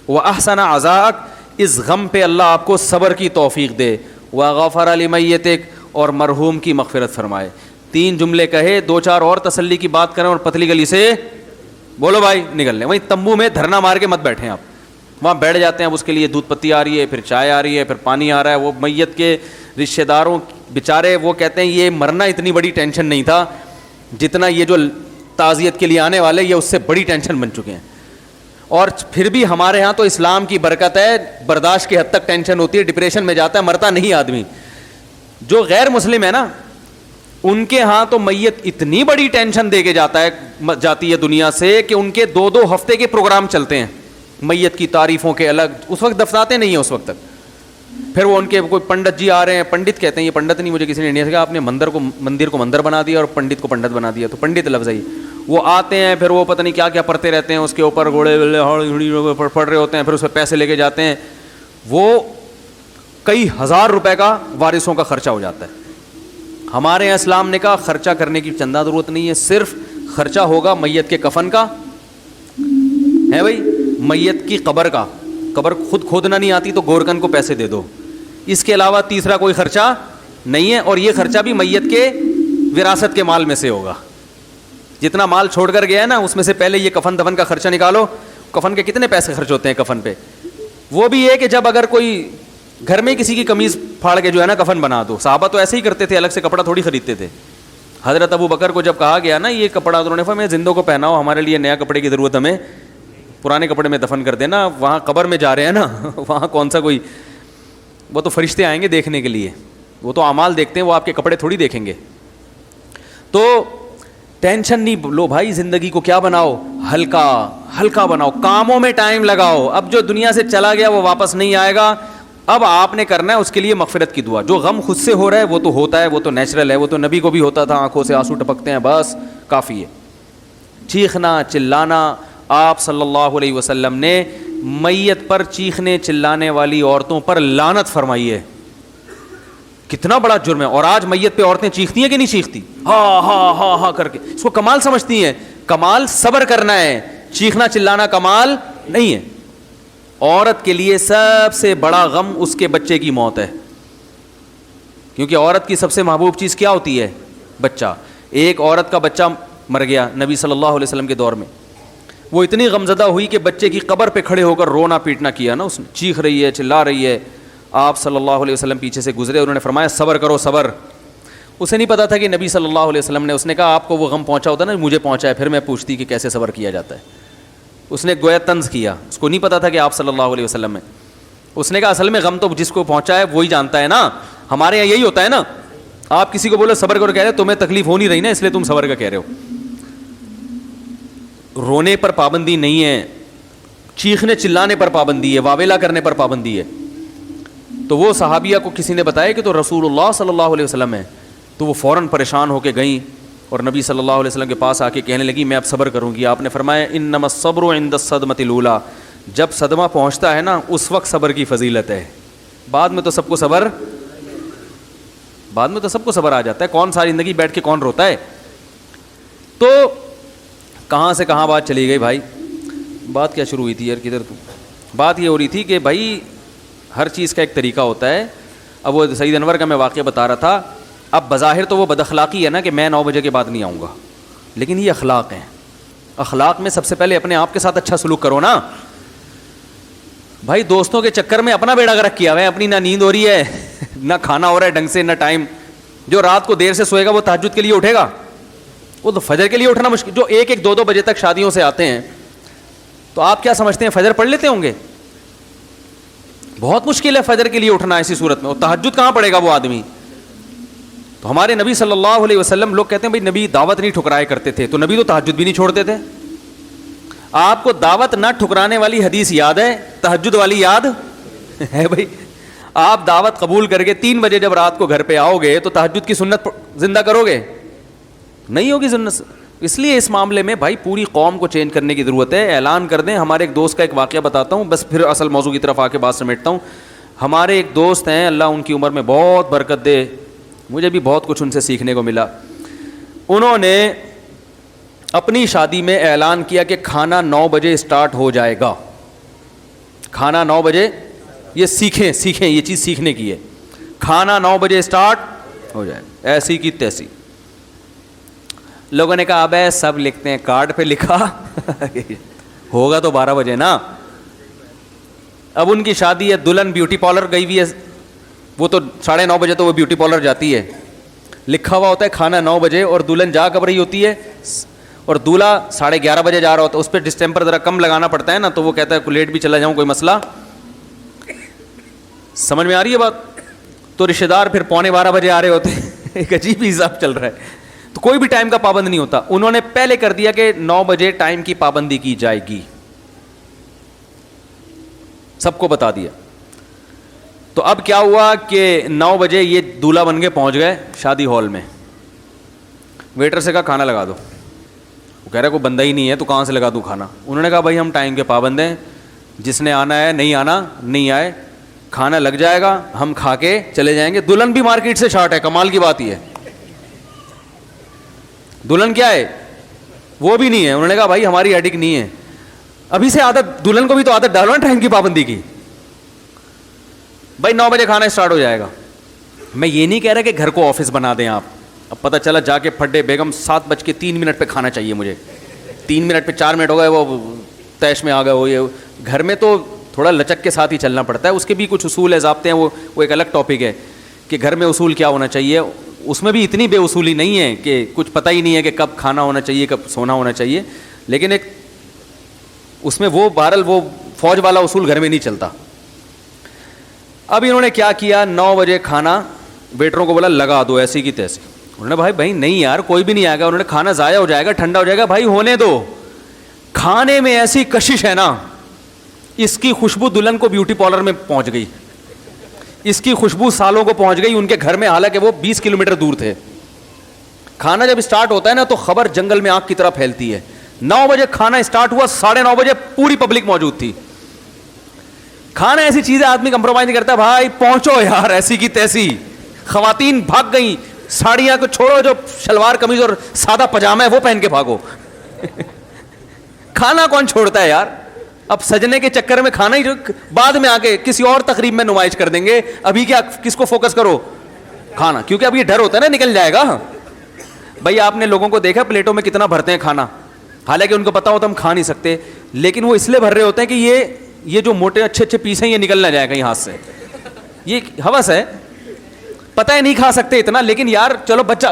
واحسن عزاءک, اس غم پہ اللہ آپ کو صبر کی توفیق دے. وغفر لمیتک, اور مرحوم کی مغفرت فرمائے. 3 جملے کہے, 2-4 اور تسلی کی بات کریں اور پتلی گلی سے بولو بھائی نکل لیں. وہیں تمبو میں دھرنا مار کے مت بیٹھیں آپ, وہاں بیٹھ جاتے ہیں. اب اس کے لیے دودھ پتی آ رہی ہے, پھر چائے آ رہی ہے, پھر پانی آ رہا ہے. وہ میت کے رشتہ داروں بیچارے وہ کہتے ہیں یہ مرنا اتنی بڑی ٹینشن نہیں تھا جتنا یہ جو تعزیت کے لیے آنے والے یہ اس سے بڑی ٹینشن بن چکے ہیں. اور پھر بھی ہمارے ہاں تو اسلام کی برکت ہے, برداشت کی حد تک ٹینشن ہوتی ہے, ڈپریشن میں جاتا ہے, مرتا نہیں آدمی. جو غیر مسلم ہے نا ان کے ہاں تو میت اتنی بڑی ٹینشن دے کے جاتی ہے دنیا سے کہ ان کے 2-2 ہفتے کے پروگرام چلتے ہیں میت کی تعریفوں کے الگ. اس وقت دفناتے نہیں ہیں اس وقت تک. پھر وہ ان کے کوئی پنڈت جی آ رہے ہیں, پنڈت کہتے ہیں, یہ پنڈت نہیں, مجھے کسی نے انڈیا سے کہا آپ نے مندر کو مندر بنا دیا اور پنڈت کو پنڈت بنا دیا, تو پنڈت لفظ ہے. وہ آتے ہیں, پھر وہ پتہ نہیں کیا کیا پڑھتے رہتے ہیں, اس کے اوپر گھوڑے پڑھ رہے ہوتے ہیں, پھر اس پہ پیسے لے کے جاتے ہیں. وہ کئی ہزار روپے کا وارثوں کا خرچہ ہو جاتا ہے. ہمارے یہاں اسلام نے کہا خرچہ کرنے کی چندہ ضرورت نہیں ہے, صرف خرچہ ہوگا میت کے کفن کا ہے بھائی, میت کی قبر کا. قبر خود کھودنا نہیں آتی تو گورکن کو پیسے دے دو, اس کے علاوہ تیسرا کوئی خرچہ نہیں ہے. اور یہ خرچہ بھی میت کے وراثت کے مال میں سے ہوگا. جتنا مال چھوڑ کر گیا ہے نا اس میں سے پہلے یہ کفن دفن کا خرچہ نکالو. کفن کے کتنے پیسے خرچ ہوتے ہیں کفن پہ. وہ بھی یہ کہ جب اگر کوئی گھر میں کسی کی قمیض پھاڑ کے جو ہے نا کفن بنا دو, صحابہ تو ایسے ہی کرتے تھے, الگ سے کپڑا تھوڑی خریدتے تھے. حضرت ابو بکر کو جب کہا گیا نا یہ کپڑا, انہوں نے فرمایا زندوں کو پہناؤ, ہمارے لیے نیا کپڑے کی ضرورت, ہمیں پرانے کپڑے میں دفن کر دینا. وہاں قبر میں جا رہے ہیں نا, وہاں کون سا کوئی, وہ تو فرشتے آئیں گے دیکھنے کے لیے, وہ تو اعمال دیکھتے ہیں, وہ آپ کے کپڑے تھوڑی دیکھیں گے. تو ٹینشن نہیں لو بھائی, زندگی کو کیا بناؤ, ہلکا ہلکا بناؤ, کاموں میں ٹائم لگاؤ. اب جو دنیا سے چلا گیا وہ واپس نہیں آئے گا, اب آپ نے کرنا ہے اس کے لیے مغفرت کی دعا. جو غم خود سے ہو رہا ہے وہ تو ہوتا ہے, وہ تو نیچرل ہے, وہ تو نبی کو بھی ہوتا تھا, آنکھوں سے آنسو ٹپکتے ہیں, بس کافی ہے. چیخنا چلانا, آپ صلی اللہ علیہ وسلم نے میت پر چیخنے چلانے والی عورتوں پر لعنت فرمائی ہے. کتنا بڑا جرم ہے. اور آج میت پہ عورتیں چیختی ہیں کہ نہیں چیختی, ہاں ہاں ہاں ہاں کر کے, اس کو کمال سمجھتی ہیں. کمال صبر کرنا ہے, چیخنا چلانا کمال نہیں ہے. عورت کے لیے سب سے بڑا غم اس کے بچے کی موت ہے, کیونکہ عورت کی سب سے محبوب چیز کیا ہوتی ہے, بچہ. ایک عورت کا بچہ مر گیا نبی صلی اللہ علیہ وسلم کے دور میں, وہ اتنی غمزدہ ہوئی کہ بچے کی قبر پہ کھڑے ہو کر رونا پیٹنا کیا نا اس نے, چیخ رہی ہے چلا رہی ہے. آپ صلی اللہ علیہ وسلم پیچھے سے گزرے, انہوں نے فرمایا صبر کرو صبر. اسے نہیں پتا تھا کہ نبی صلی اللہ علیہ وسلم نے, اس نے کہا آپ کو وہ غم پہنچا ہوتا نا, مجھے پہنچا ہے, پھر میں پوچھتی کہ کیسے صبر کیا جاتا ہے. اس نے گویا طنز کیا, اس کو نہیں پتا تھا کہ آپ صلی اللہ علیہ وسلم میں. اس نے کہا اصل میں غم تو جس کو پہنچا ہے وہی جانتا ہے نا, ہمارے یہاں یہی ہوتا ہے نا, آپ کسی کو بولو صبر کرو, کہہ رہے تمہیں تکلیف ہو نہیں رہی نا اس لیے تم صبر کا کہہ رہے ہو. رونے پر پابندی نہیں ہے, چیخنے چلانے پر پابندی ہے, واویلا کرنے پر پابندی ہے. تو وہ صحابیہ کو کسی نے بتایا کہ تو رسول اللہ صلی اللہ علیہ وسلم ہے, تو وہ فوراً پریشان ہو کے گئیں اور نبی صلی اللہ علیہ وسلم کے پاس آ کے کہنے لگی میں اب صبر کروں گی. آپ نے فرمایا انما الصبر عند الصدمۃ الاولیٰ, جب صدمہ پہنچتا ہے نا اس وقت صبر کی فضیلت ہے, بعد میں تو سب کو صبر بعد میں تو سب کو صبر آ جاتا ہے, کون ساری زندگی بیٹھ کے کون روتا ہے. تو کہاں سے کہاں بات چلی گئی بھائی, بات کیا شروع ہوئی تھی یار, کدھر تو بات یہ ہو رہی تھی کہ بھائی ہر چیز کا ایک طریقہ ہوتا ہے. اب وہ سعید انور کا میں واقعہ بتا رہا تھا. اب بظاہر تو وہ بد اخلاقی ہے نا کہ میں 9 بجے کے بعد نہیں آؤں گا, لیکن یہ اخلاق ہیں. اخلاق میں سب سے پہلے اپنے آپ کے ساتھ اچھا سلوک کرو نا بھائی. دوستوں کے چکر میں اپنا بیڑا غرق کیا ہوا ہے, اپنی نہ نیند ہو رہی ہے نہ کھانا ہو رہا ہے ڈھنگ سے, نہ ٹائم. جو رات کو دیر سے سوئے گا وہ تہجد کے لیے اٹھے گا, وہ تو فجر کے لیے اٹھنا مشکل. جو 1-2 بجے تک شادیوں سے آتے ہیں تو آپ کیا سمجھتے ہیں فجر پڑھ لیتے ہوں گے؟ بہت مشکل ہے فجر کے لیے اٹھنا ایسی صورت میں, اور تہجد کہاں پڑے گا وہ آدمی. تو ہمارے نبی صلی اللہ علیہ وسلم, لوگ کہتے ہیں بھائی نبی دعوت نہیں ٹھکرایا کرتے تھے, تو نبی تو تہجد بھی نہیں چھوڑتے تھے. آپ کو دعوت نہ ٹھکرانے والی حدیث یاد ہے, تہجد والی یاد ہے بھائی؟ آپ دعوت قبول کر کے 3 بجے جب رات کو گھر پہ آؤ گے تو تہجد کی سنت زندہ کرو گے؟ نہیں ہوگی سنت. اس لیے اس معاملے میں بھائی پوری قوم کو چینج کرنے کی ضرورت ہے. اعلان کر دیں. ہمارے ایک دوست کا ایک واقعہ بتاتا ہوں, بس پھر اصل موضوع کی طرف آ کے بات سمیٹتا ہوں. ہمارے ایک دوست ہیں, اللہ ان کی عمر میں بہت برکت دے, مجھے بھی بہت کچھ ان سے سیکھنے کو ملا. انہوں نے اپنی شادی میں اعلان کیا کہ کھانا 9 بجے اسٹارٹ ہو جائے گا. کھانا 9 بجے, یہ سیکھیں یہ چیز سیکھنے کی ہے. کھانا 9 بجے اسٹارٹ ہو جائے, ایسی کی تیسی. لوگوں نے کہا ابے سب لکھتے ہیں, کارڈ پہ لکھا ہوگا تو 12 بجے نا. اب ان کی شادی ہے, دلہن بیوٹی پارلر گئی ہوئی ہے, وہ تو 9:30 بجے تو وہ بیوٹی پارلر جاتی ہے. لکھا ہوا ہوتا ہے کھانا 9 بجے, اور دلہن جا کب رہی ہوتی ہے, اور دولہا 11:30 بجے جا رہا ہوتا ہے. اس پہ ڈسٹیمپر ذرا کم لگانا پڑتا ہے نا, تو وہ کہتا ہے لیٹ بھی چلا جاؤں کوئی مسئلہ. سمجھ میں آ رہی ہے بات؟ تو رشتے دار پھر 11:45 بجے آ رہے ہوتے ہیں. ایک عجیب ہی حساب چل رہا ہے. تو کوئی بھی ٹائم کا پابند نہیں ہوتا. انہوں نے پہلے کر دیا کہ 9 بجے ٹائم کی پابندی کی جائے گی, سب کو بتا دیا. تو اب کیا ہوا کہ 9 بجے یہ دولہا بن کے پہنچ گئے شادی ہال میں. ویٹر سے کہا کھانا لگا دو. وہ کہہ رہا کوئی بندہ ہی نہیں ہے تو کہاں سے لگا دوں کھانا. انہوں نے کہا بھائی ہم ٹائم کے پابند ہیں, جس نے آنا ہے نہیں آنا نہیں آئے, کھانا لگ جائے گا, ہم کھا کے چلے جائیں گے. دلہن بھی مارکیٹ سے شارٹ ہے, کمال کی بات یہ ہے. دلہن کیا ہے, وہ بھی نہیں ہے. انہوں نے کہا بھائی ہماری ہیڈک نہیں ہے. ابھی سے عادت, دلہن کو بھی تو عادت ڈالو نا ٹائم کی پابندی کی. بھائی 9 بجے کھانا اسٹارٹ ہو جائے گا. میں یہ نہیں کہہ رہا کہ گھر کو آفس بنا دیں آپ. اب پتہ چلا جا کے پھڈے بیگم 7:03 پہ کھانا چاہیے مجھے, 3 منٹ پہ 4 منٹ ہو گئے, وہ تیش میں آ گئے. وہ یہ گھر میں تو تھوڑا لچک کے ساتھ ہی چلنا پڑتا ہے. اس کے بھی کچھ اصول ہے, ضابطے ہیں, وہ ایک الگ ٹاپک ہے کہ گھر میں اصول کیا ہونا چاہیے. اس میں بھی اتنی بے اصولی نہیں ہے کہ کچھ پتہ ہی نہیں ہے کہ کب کھانا ہونا چاہیے کب سونا ہونا چاہیے, لیکن ایک اس میں وہ بہرحال وہ فوج والا اصول گھر میں نہیں چلتا. اب انہوں نے کیا کیا, 9 بجے کھانا ویٹروں کو بولا لگا دو ایسی کی تیسی. انہوں نے بھائی نہیں یار کوئی بھی نہیں آئے گا. انہوں نے کھانا ضائع ہو جائے گا, ٹھنڈا ہو جائے گا. بھائی ہونے دو. کھانے میں ایسی کشش ہے نا, اس کی خوشبو دلہن کو بیوٹی پارلر میں پہنچ گئی, اس کی خوشبو سالوں کو پہنچ گئی ان کے گھر میں, حالانکہ وہ 20 کلومیٹر دور تھے. کھانا جب اسٹارٹ ہوتا ہے نا تو خبر جنگل میں آگ کی طرح پھیلتی ہے. 9 بجے کھانا اسٹارٹ ہوا, 9:30 بجے پوری پبلک موجود تھی. کھانا ایسی چیز ہے آدمی کمپرومائز نہیں کرتا. بھائی پہنچو یار ایسی کی تیسی. خواتین بھاگ گئیں, ساڑیاں کو چھوڑو, جو شلوار قمیض اور سادہ پجامہ ہے وہ پہن کے بھاگو. کھانا کون چھوڑتا ہے یار. اب سجنے کے چکر میں کھانا ہی بعد میں آ کے کسی اور تقریب میں نمائش کر دیں گے. ابھی کیا کس کو فوکس کرو, کھانا, کیونکہ اب یہ ڈر ہوتا ہے نا نکل جائے گا. بھائی آپ نے لوگوں کو دیکھا پلیٹوں میں کتنا بھرتے ہیں کھانا, حالانکہ ان کو پتا ہوتا ہم کھا نہیں سکتے, لیکن وہ اس لیے بھر رہے ہوتے ہیں کہ یہ جو موٹے اچھے پیس ہیں یہ نکل نہ جائے کہیں ہاتھ سے. یہ ہوس ہے, پتہ ہے نہیں کھا سکتے اتنا, لیکن یار چلو بچ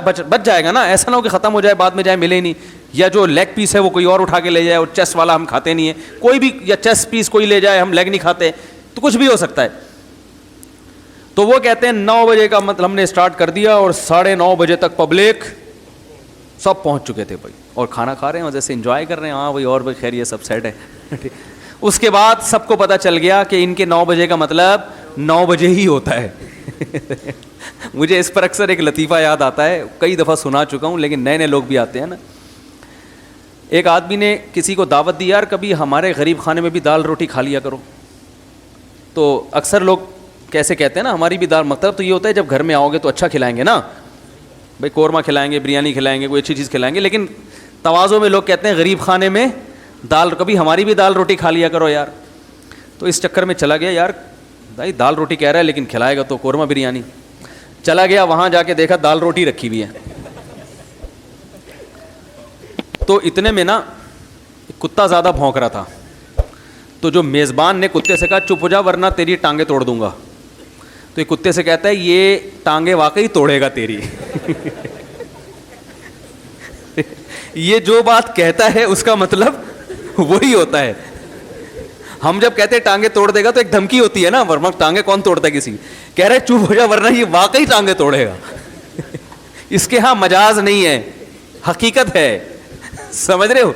جائے گا نا. ایسا نہ ہو کہ ختم ہو جائے بعد میں جائے ملے ہی نہیں, یا جو لیگ پیس ہے وہ کوئی اور اٹھا کے لے جائے, اور چیسٹ والا ہم کھاتے نہیں ہیں کوئی بھی, یا چیسٹ پیس کوئی لے جائے, ہم لیگ نہیں کھاتے, تو کچھ بھی ہو سکتا ہے. تو وہ کہتے ہیں 9 بجے کا مطلب ہم نے اسٹارٹ کر دیا, اور 9:30 بجے تک پبلک سب پہنچ چکے تھے بھائی, اور کھانا کھا رہے ہیں, وجہ سے انجوائے کر رہے ہیں. ہاں بھائی اور بھائی خیر یہ سب سیٹ ہے. اس کے بعد سب کو پتہ چل گیا کہ ان کے 9 بجے کا مطلب 9 بجے ہی ہوتا ہے. مجھے اس پر اکثر ایک لطیفہ یاد آتا ہے, کئی دفعہ سنا چکا ہوں, لیکن نئے لوگ بھی آتے ہیں نا. ایک آدمی نے کسی کو دعوت دی, یار کبھی ہمارے غریب خانے میں بھی دال روٹی کھا لیا کرو. تو اکثر لوگ کیسے کہتے ہیں نا, ہماری بھی دال, مطلب تو یہ ہوتا ہے جب گھر میں آؤ گے تو اچھا کھلائیں گے نا بھائی, قورمہ کھلائیں گے, بریانی کھلائیں گے, کوئی اچھی چیز کھلائیں گے. لیکن تواضع میں لوگ کہتے ہیں غریب خانے میں دال, کبھی ہماری بھی دال روٹی کھا لیا کرو یار. تو اس چکر میں چلا گیا یار, بھائی دال روٹی کہہ رہا ہے لیکن کھلائے گا تو قورمہ بریانی. چلا گیا وہاں, جا کے دیکھا دال روٹی رکھی ہوئی ہے. تو اتنے میں نا کتا زیادہ بھونک رہا تھا, تو جو میزبان نے کتے سے کہا چپ ہو جا ورنہ تیری ٹانگیں توڑ دوں گا. تو یہ کتے سے کہتا ہے یہ ٹانگیں واقعی توڑے گا تیری. یہ جو بات کہتا ہے اس کا مطلب وہی ہوتا ہے. ہم جب کہتے ہیں ٹانگیں توڑ دے گا تو ایک دھمکی ہوتی ہے نا, ورنہ ٹانگیں کون توڑتا ہے کسی. کہہ رہے چپ ہو جا ورنہ یہ واقعی ٹانگیں توڑے گا. اس کے ہاں مجاز نہیں ہے, حقیقت ہے, سمجھ رہے ہو.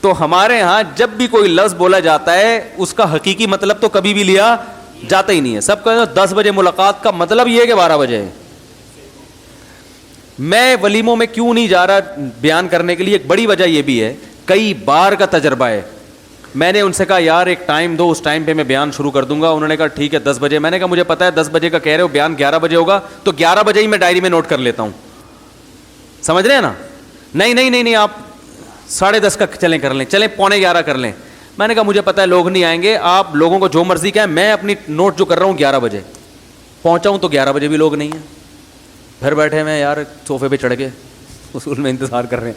تو ہمارے ہاں جب بھی کوئی لفظ بولا جاتا ہے اس کا حقیقی مطلب تو کبھی بھی لیا جاتا ہی نہیں ہے. سب کا 10 بجے ملاقات کا مطلب یہ ہے کہ 12 بجے ہے. میں ولیموں میں کیوں نہیں جا رہا بیان کرنے کے لیے, ایک بڑی وجہ یہ بھی ہے, کئی بار کا تجربہ ہے. میں نے ان سے کہا یار ایک ٹائم دو, اس ٹائم پہ میں بیان شروع کر دوں گا. انہوں نے کہا ٹھیک ہے 10 بجے. میں نے کہا مجھے پتا ہے 10 بجے کا کہہ رہے ہو, بیان 11 بجے ہوگا, تو 11 بجے ہی میں ڈائری میں نوٹ کر لیتا ہوں. سمجھ رہے ہیں نا. نہیں آپ 10:30 کا چلیں کر لیں, چلیں 11:15 کر لیں. میں نے کہا مجھے پتا ہے لوگ نہیں آئیں گے, آپ لوگوں کو جو مرضی کہیں, میں اپنی نوٹ جو کر رہا ہوں 11 بجے پہنچا ہوں, تو 11 بجے بھی لوگ نہیں ہیں. گھر بیٹھے میں یار صوفے پہ چڑھ کے اصول میں انتظار کر رہے ہیں.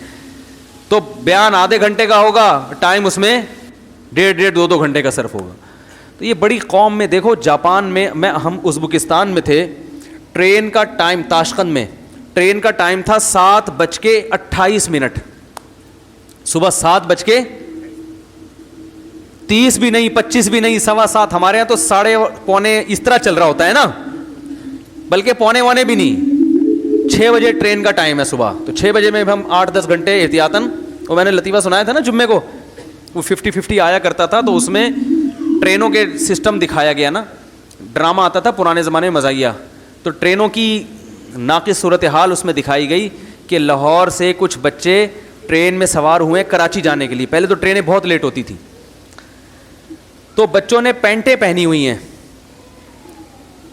تو بیان آدھے گھنٹے کا ہوگا, ٹائم اس میں 1.5-2 گھنٹے کا صرف ہوگا. تو یہ بڑی قوم میں دیکھو, جاپان میں ہم ازبکستان میں تھے, ٹرین کا ٹائم تاشقند میں ٹرین کا ٹائم تھا 7:28, صبح 7:30 بھی نہیں, 25 بھی نہیں, 7:15. ہمارے یہاں تو 7:45 اس طرح چل رہا ہوتا ہے نا, بلکہ 7:45 بھی نہیں, 6 بجے ٹرین کا ٹائم ہے صبح. تو 6 بجے میں ہم 8-10 گھنٹے احتیاطاً, وہ میں نے لطیفہ سنایا تھا نا جمعے کو, وہ 50-50 آیا کرتا تھا, تو اس میں ٹرینوں کے سسٹم دکھایا گیا نا, ڈرامہ آتا تھا پرانے زمانے میں مزاحیہ. تو ٹرینوں کی ناقص صورتحال اس میں دکھائی گئی کہ لاہور سے کچھ بچے ٹرین میں سوار ہوئے کراچی جانے کے لیے. پہلے تو ٹرینیں بہت لیٹ ہوتی تھیں, تو بچوں نے پینٹیں پہنی ہوئی ہیں.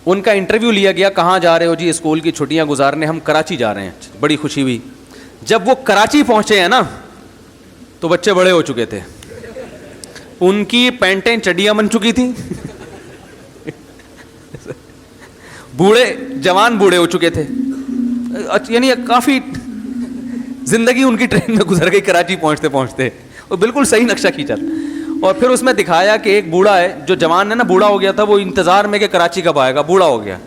ان کا انٹرویو لیا گیا, کہاں جا رہے ہو جی, اسکول کی چھٹیاں گزارنے, ہم کراچی جا رہے ہیں. بڑی خوشی ہوئی. جب وہ کراچی پہنچے ہیں نا تو بچے بڑے ہو چکے تھے, ان کی پینٹیں چڈیاں بن چکی تھیں, جوان بوڑھے ہو چکے تھے, یعنی کافی زندگی ان کی ٹرین میں گزر گئی کراچی پہنچتے پہنچتے. وہ بالکل صحیح نقشہ کھینچا. اور پھر اس میں دکھایا کہ ایک بوڑھا ہے, جو جوان ہے نا بوڑھا ہو گیا تھا, وہ انتظار میں کہ کراچی کب آئے گا, بوڑھا ہو گیا.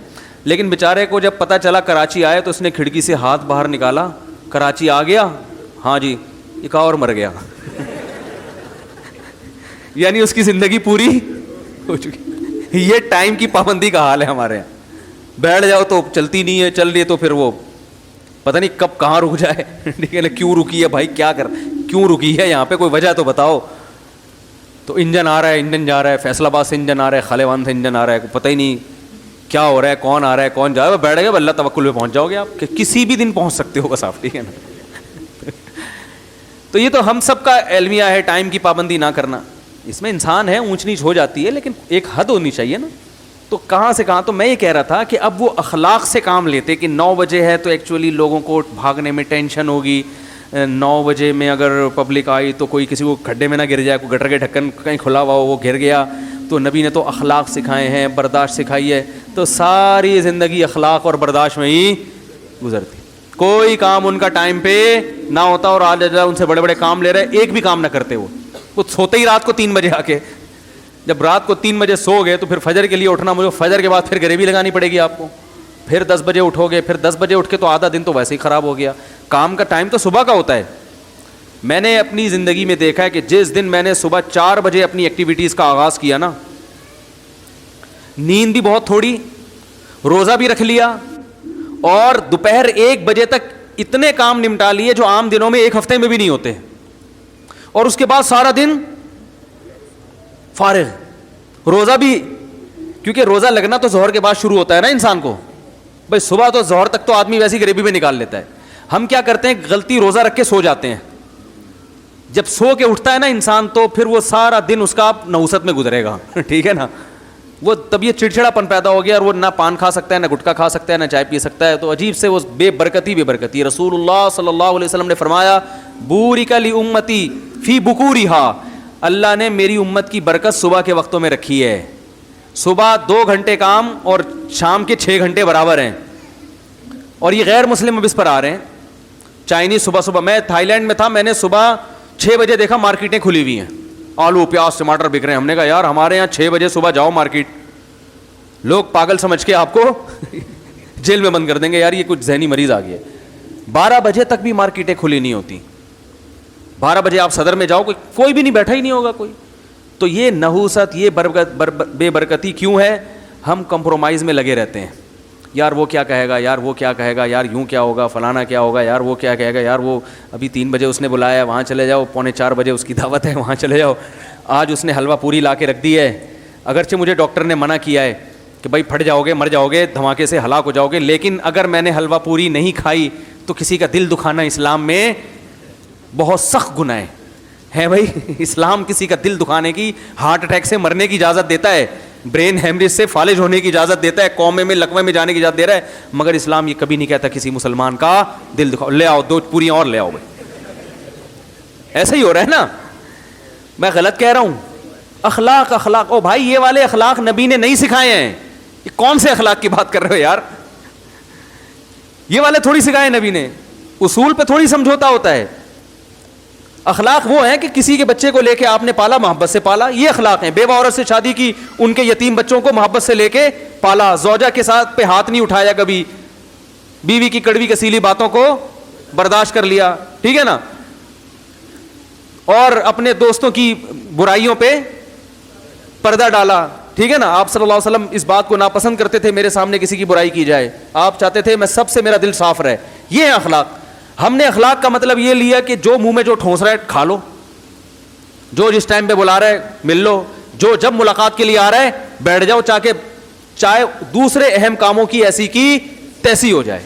لیکن بیچارے کو جب پتہ چلا کراچی آئے تو اس نے کھڑکی سے ہاتھ باہر نکالا, کراچی آ گیا, ہاں جی, ایک اور مر گیا. یعنی اس کی زندگی پوری ہو چکی. یہ ٹائم کی پابندی کا حال ہے ہمارے یہاں. بیٹھ جاؤ تو چلتی نہیں ہے, چل رہی ہے تو پھر وہ پتہ نہیں کب کہاں رک جائے. ٹھیک ہے نا, کیوں رکی ہے بھائی, کیا کر, کیوں رکی ہے یہاں پہ, کوئی وجہ تو بتاؤ. تو انجن آ رہا ہے, انجن جا رہا ہے, فیصل آباد سے انجن آ رہا ہے, خالوان سے انجن آ رہا ہے, پتہ ہی نہیں کیا ہو رہا ہے, کون آ رہا ہے, کون جا رہا ہے. بیٹھ گئے, اللہ توکل پہ پہنچ جاؤ گے آپ, کہ کسی بھی دن پہنچ سکتے ہو بس آپ. ٹھیک ہے نا. تو یہ تو ہم سب کا المیہ ہے, ٹائم کی پابندی نہ کرنا. اس میں انسان ہے, اونچ نیچ ہو جاتی ہے, لیکن ایک حد ہونی چاہیے نا. تو کہاں سے کہاں. تو میں یہ کہہ رہا تھا کہ اب وہ اخلاق سے کام لیتے کہ 9 بجے ہے تو ایکچولی لوگوں کو بھاگنے میں ٹینشن ہوگی, 9 بجے میں اگر پبلک آئی تو کوئی کسی کو کھڈے میں نہ گر جائے, کوئی گٹر کے ڈھکن کہیں کھلا ہوا ہو وہ گر گیا. تو نبی نے تو اخلاق سکھائے ہیں, برداشت سکھائی ہے. تو ساری زندگی اخلاق اور برداشت میں ہی گزرتی. کوئی کام ان کا ٹائم پہ نہ ہوتا, اور آج ان سے بڑے بڑے کام لے رہے, ایک بھی کام نہ کرتے. وہ سوتے ہی رات کو 3 بجے آ کے, جب رات کو 3 بجے سو گئے تو پھر فجر کے لیے اٹھنا, مجھے فجر کے بعد پھر گریوی لگانی پڑے گی آپ کو, پھر 10 بجے اٹھو گے, پھر 10 بجے اٹھ کے تو آدھا دن تو ویسے ہی خراب ہو گیا. کام کا ٹائم تو صبح کا ہوتا ہے. میں نے اپنی زندگی میں دیکھا ہے کہ جس دن میں نے صبح 4 بجے اپنی ایکٹیویٹیز کا آغاز کیا نا, نیند بھی بہت تھوڑی, روزہ بھی رکھ لیا, اور دوپہر 1 بجے تک اتنے کام نمٹا لیے جو عام دنوں میں 1 ہفتے میں بھی نہیں ہوتے, اور اس کے بعد سارا دن فارغ. روزہ بھی, کیونکہ روزہ لگنا تو ظہر کے بعد شروع ہوتا ہے نا انسان کو. بھائی صبح تو ظہر تک تو آدمی ویسی غریبی میں نکال لیتا ہے. ہم کیا کرتے ہیں, غلطی روزہ رکھ کے سو جاتے ہیں. جب سو کے اٹھتا ہے نا انسان, تو پھر وہ سارا دن اس کا نحوست میں گزرے گا. ٹھیک ہے نا. وہ تب یہ چڑچڑاپن پیدا ہو گیا, اور وہ نہ پان کھا سکتا ہے, نہ گٹکا کھا سکتا ہے, نہ چائے پی سکتا ہے. تو عجیب سے وہ بے برکتی. رسول اللہ صلی اللہ علیہ وسلم نے فرمایا بورک لامتی فی بکورہا, اللہ نے میری امت کی برکت صبح کے وقتوں میں رکھی ہے. صبح 2 گھنٹے کام اور شام کے 6 گھنٹے برابر ہیں. اور یہ غیر مسلم اب اس پر آ رہے ہیں. چائنیز صبح میں تھائی لینڈ میں تھا, میں نے صبح 6 بجے دیکھا مارکیٹیں کھلی ہوئی ہیں, آلو پیاز ٹماٹر بک رہے ہیں. ہم نے کہا یار ہمارے یہاں 6 بجے صبح جاؤ مارکیٹ, لوگ پاگل سمجھ کے آپ کو جیل میں بند کر دیں گے, یار یہ کچھ ذہنی مریض آ گیا. 12 بجے تک بھی مارکیٹیں کھلی نہیں ہوتی. 12 بجے آپ صدر میں جاؤ کوئی بھی نہیں, بیٹھا ہی نہیں ہوگا کوئی. تو یہ نحوست, یہ بے برکتی کیوں ہے؟ ہم کمپرومائز میں لگے رہتے ہیں. یار وہ کیا کہے گا, یار وہ کیا کہے گا, یار یوں کیا ہوگا, فلانا کیا ہوگا, یار وہ کیا کہے گا, یار وہ ابھی 3 بجے اس نے بلایا وہاں چلے جاؤ, 3:45 بجے اس کی دعوت ہے وہاں چلے جاؤ, آج اس نے حلوہ پوری لا کے رکھ دی ہے. اگرچہ مجھے ڈاکٹر نے منع کیا ہے کہ بھائی پھٹ جاؤ گے, مر جاؤ گے, دھماکے سے ہلاک ہو جاؤ گے, لیکن اگر میں نے حلوہ پوری نہیں کھائی تو کسی کا دل دکھانا اسلام میں بہت سخت گناہ ہے بھائی. اسلام کسی کا دل دکھانے کی, ہارٹ اٹیک سے مرنے کی اجازت دیتا ہے, برین ہیمریج سے فالج ہونے کی اجازت دیتا ہے, قومے میں لقوے میں جانے کی اجازت دے رہا ہے, مگر اسلام یہ کبھی نہیں کہتا کسی مسلمان کا دل دکھاؤ. لے آؤ 2 پوریاں اور لے آؤ بھائی. ایسا ہی ہو رہا ہے نا, میں غلط کہہ رہا ہوں؟ اخلاق او بھائی, یہ والے اخلاق نبی نے نہیں سکھائے ہیں. یہ کون سے اخلاق کی بات کر رہے ہو یار؟ یہ والے تھوڑی سکھائے نبی نے, اصول پہ تھوڑی سمجھوتا ہوتا ہے. اخلاق وہ ہیں کہ کسی کے بچے کو لے کے آپ نے پالا, محبت سے پالا, یہ اخلاق ہیں. بیوہ عورت سے شادی کی, ان کے یتیم بچوں کو محبت سے لے کے پالا, زوجہ کے ساتھ پہ ہاتھ نہیں اٹھایا کبھی, بیوی کی کڑوی کسیلی باتوں کو برداشت کر لیا, ٹھیک ہے نا, اور اپنے دوستوں کی برائیوں پہ پردہ ڈالا, ٹھیک ہے نا. آپ صلی اللہ علیہ وسلم اس بات کو ناپسند کرتے تھے میرے سامنے کسی کی برائی کی جائے, آپ چاہتے تھے میں سب سے میرا دل صاف رہے. یہ ہے اخلاق. ہم نے اخلاق کا مطلب یہ لیا کہ جو منہ میں جو ٹھونس رہا ہے کھا لو, جو جس ٹائم پہ بلا رہا ہے مل لو, جو جب ملاقات کے لیے آ رہا ہے بیٹھ جاؤ, چاہے دوسرے اہم کاموں کی ایسی کی تیسی ہو جائے.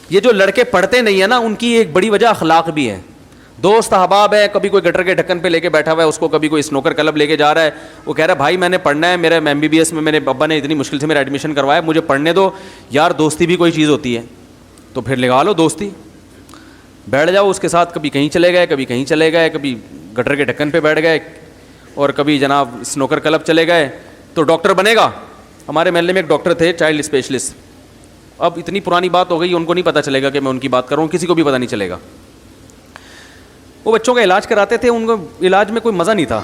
یہ جو لڑکے پڑھتے نہیں ہیں نا, ان کی ایک بڑی وجہ اخلاق بھی ہے. دوست احباب ہے, کبھی کوئی گٹر کے ڈھکن پہ لے کے بیٹھا ہوا ہے اس کو, کبھی کوئی اسنوکر کلب لے کے جا رہا ہے, وہ کہہ رہا ہے بھائی میں نے پڑھنا ہے, میرا MBBS میں میرے ابا نے اتنی مشکل سے میرا ایڈمیشن کروایا, مجھے پڑھنے دو. یار دوستی بھی کوئی چیز ہوتی ہے, تو پھر لگا لو دوستی, بیٹھ جاؤ اس کے ساتھ. کبھی کہیں چلے گئے, کبھی کہیں چلے گئے, کبھی گٹر کے ڈھکن پہ بیٹھ گئے, اور کبھی جناب اسنوکر کلب چلے گئے. تو ڈاکٹر بنے گا. ہمارے محلے میں ایک ڈاکٹر تھے, چائلڈ اسپیشلسٹ. اب اتنی پرانی بات ہو گئی, ان کو نہیں پتہ چلے گا کہ میں ان کی بات کروں, کسی کو بھی پتہ نہیں چلے گا. وہ بچوں کا علاج کراتے تھے, ان کو علاج میں کوئی مزہ نہیں تھا.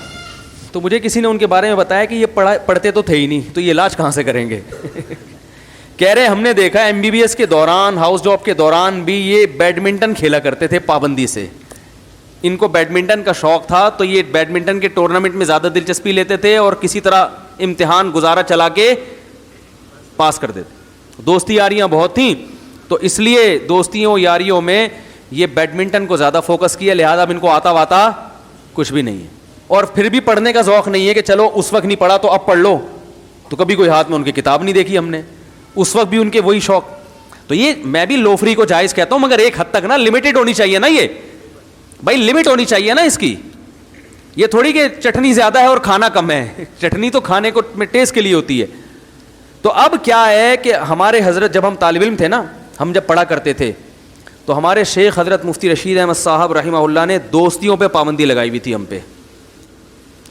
تو مجھے کسی نے ان کے بارے میں بتایا کہ یہ پڑھتے تو تھے ہی نہیں, تو یہ علاج کہاں سے کریں گے. کہہ رہے ہم نے دیکھا MBBS کے دوران, ہاؤس جاب کے دوران بھی یہ بیڈمنٹن کھیلا کرتے تھے پابندی سے. ان کو بیڈمنٹن کا شوق تھا, تو یہ بیڈمنٹن کے ٹورنامنٹ میں زیادہ دلچسپی لیتے تھے, اور کسی طرح امتحان گزارا چلا کے پاس کر دیتے. دوستی یاریاں بہت تھیں, تو اس لیے دوستیوں یاریوں میں یہ بیڈمنٹن کو زیادہ فوکس کیا, لہذا اب ان کو آتا واتا کچھ بھی نہیں ہے. اور پھر بھی پڑھنے کا ذوق نہیں ہے کہ چلو اس وقت نہیں پڑھا تو اب پڑھ لو, تو کبھی کوئی ہاتھ میں ان کی کتاب نہیں دیکھی ہم نے, اس وقت بھی ان کے وہی شوق. تو یہ میں بھی لو فری کو جائز کہتا ہوں, مگر ایک حد تک نا لمیٹڈ ہونی چاہیے نا, یہ بھائی لمٹ ہونی چاہیے نا اس کی. یہ تھوڑی کہ چٹنی زیادہ ہے اور کھانا کم ہے, چٹنی تو کھانے کو ٹیسٹ کے لیے ہوتی ہے. تو اب کیا ہے کہ ہمارے حضرت جب ہم طالب علم تھے نا, ہم جب پڑھا کرتے تھے, تو ہمارے شیخ حضرت مفتی رشید احمد صاحب رحمہ اللہ نے دوستیوں پہ پابندی لگائی ہوئی تھی ہم پہ.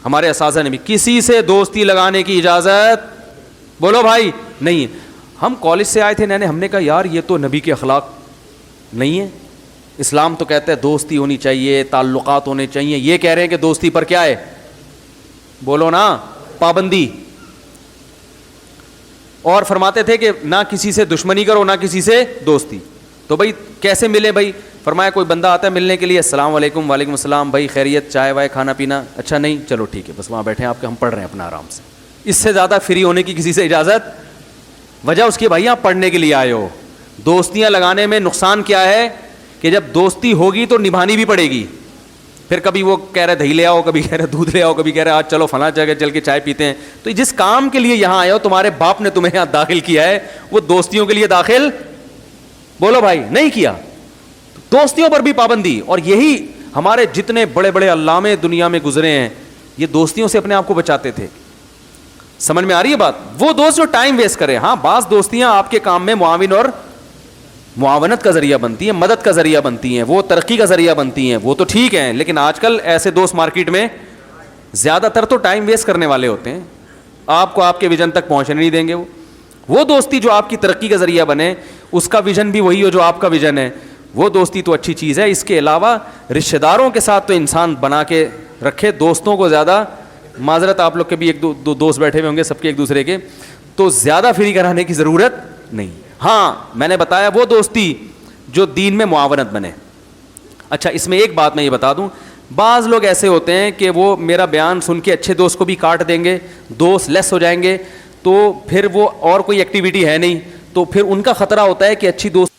ہمارے اساتذہ نے بھی کسی سے دوستی لگانے کی اجازت, بولو بھائی, نہیں. ہم کالج سے آئے تھے نئے, ہم نے کہا یار یہ تو نبی کے اخلاق نہیں ہے. اسلام تو کہتا ہے دوستی ہونی چاہیے, تعلقات ہونے چاہیے. یہ کہہ رہے ہیں کہ دوستی پر کیا ہے, بولو نا, پابندی. اور فرماتے تھے کہ نہ کسی سے دشمنی کرو نہ کسی سے دوستی. تو بھائی کیسے ملے بھائی؟ فرمایا کوئی بندہ آتا ہے ملنے کے لیے, السلام علیکم, وعلیکم السلام, بھائی خیریت, چائے وائے کھانا پینا, اچھا نہیں, چلو ٹھیک ہے, بس وہاں بیٹھے ہیں آپ کے, ہم پڑھ رہے ہیں اپنا آرام سے. اس سے زیادہ فری ہونے کی کسی سے اجازت, وجہ اس کی بھائی آپ پڑھنے کے لیے آئے ہو. دوستیاں لگانے میں نقصان کیا ہے کہ جب دوستی ہوگی تو نبھانی بھی پڑے گی. پھر کبھی وہ کہہ رہے دہی لے آؤ, کبھی کہہ رہے دودھ لے آؤ, کبھی کہہ رہے آج چلو فلاں جگہ چل کے چائے پیتے ہیں. تو جس کام کے لیے یہاں آئے ہو, تمہارے باپ نے تمہیں یہاں داخل کیا ہے, وہ دوستیوں کے لیے داخل, بولو بھائی, نہیں کیا. دوستیوں پر بھی پابندی. اور یہی ہمارے جتنے بڑے بڑے علامے دنیا میں گزرے ہیں, یہ دوستیوں سے اپنے آپ کو بچاتے تھے. سمجھ میں آ رہی ہے بات؟ وہ دوست جو ٹائم ویسٹ کرے. ہاں بعض دوستیاں آپ کے کام میں معاون اور معاونت کا ذریعہ بنتی ہیں, مدد کا ذریعہ بنتی ہیں, وہ ترقی کا ذریعہ بنتی ہیں, وہ تو ٹھیک ہیں. لیکن آج کل ایسے دوست مارکیٹ میں زیادہ تر تو ٹائم ویسٹ کرنے والے ہوتے ہیں, آپ کو آپ کے ویژن تک پہنچنے نہیں دیں گے. وہ دوستی جو آپ کی ترقی کا ذریعہ بنے, اس کا ویژن بھی وہی ہو جو آپ کا ویژن ہے, وہ دوستی تو اچھی چیز ہے. اس کے علاوہ رشتہ داروں کے ساتھ تو انسان بنا کے رکھے, دوستوں کو زیادہ, معذرت آپ لوگ کے بھی ایک دو دوست بیٹھے ہوئے ہوں گے سب کے ایک دوسرے کے, تو زیادہ فری کرانے کی ضرورت نہیں. ہاں میں نے بتایا وہ دوستی جو دین میں معاونت بنے. اچھا اس میں ایک بات میں یہ بتا دوں, بعض لوگ ایسے ہوتے ہیں کہ وہ میرا بیان سن کے اچھے دوست کو بھی کاٹ دیں گے, دوست لیس ہو جائیں گے, تو پھر وہ اور کوئی ایکٹیویٹی ہے نہیں, تو پھر ان کا خطرہ ہوتا ہے کہ اچھی دوست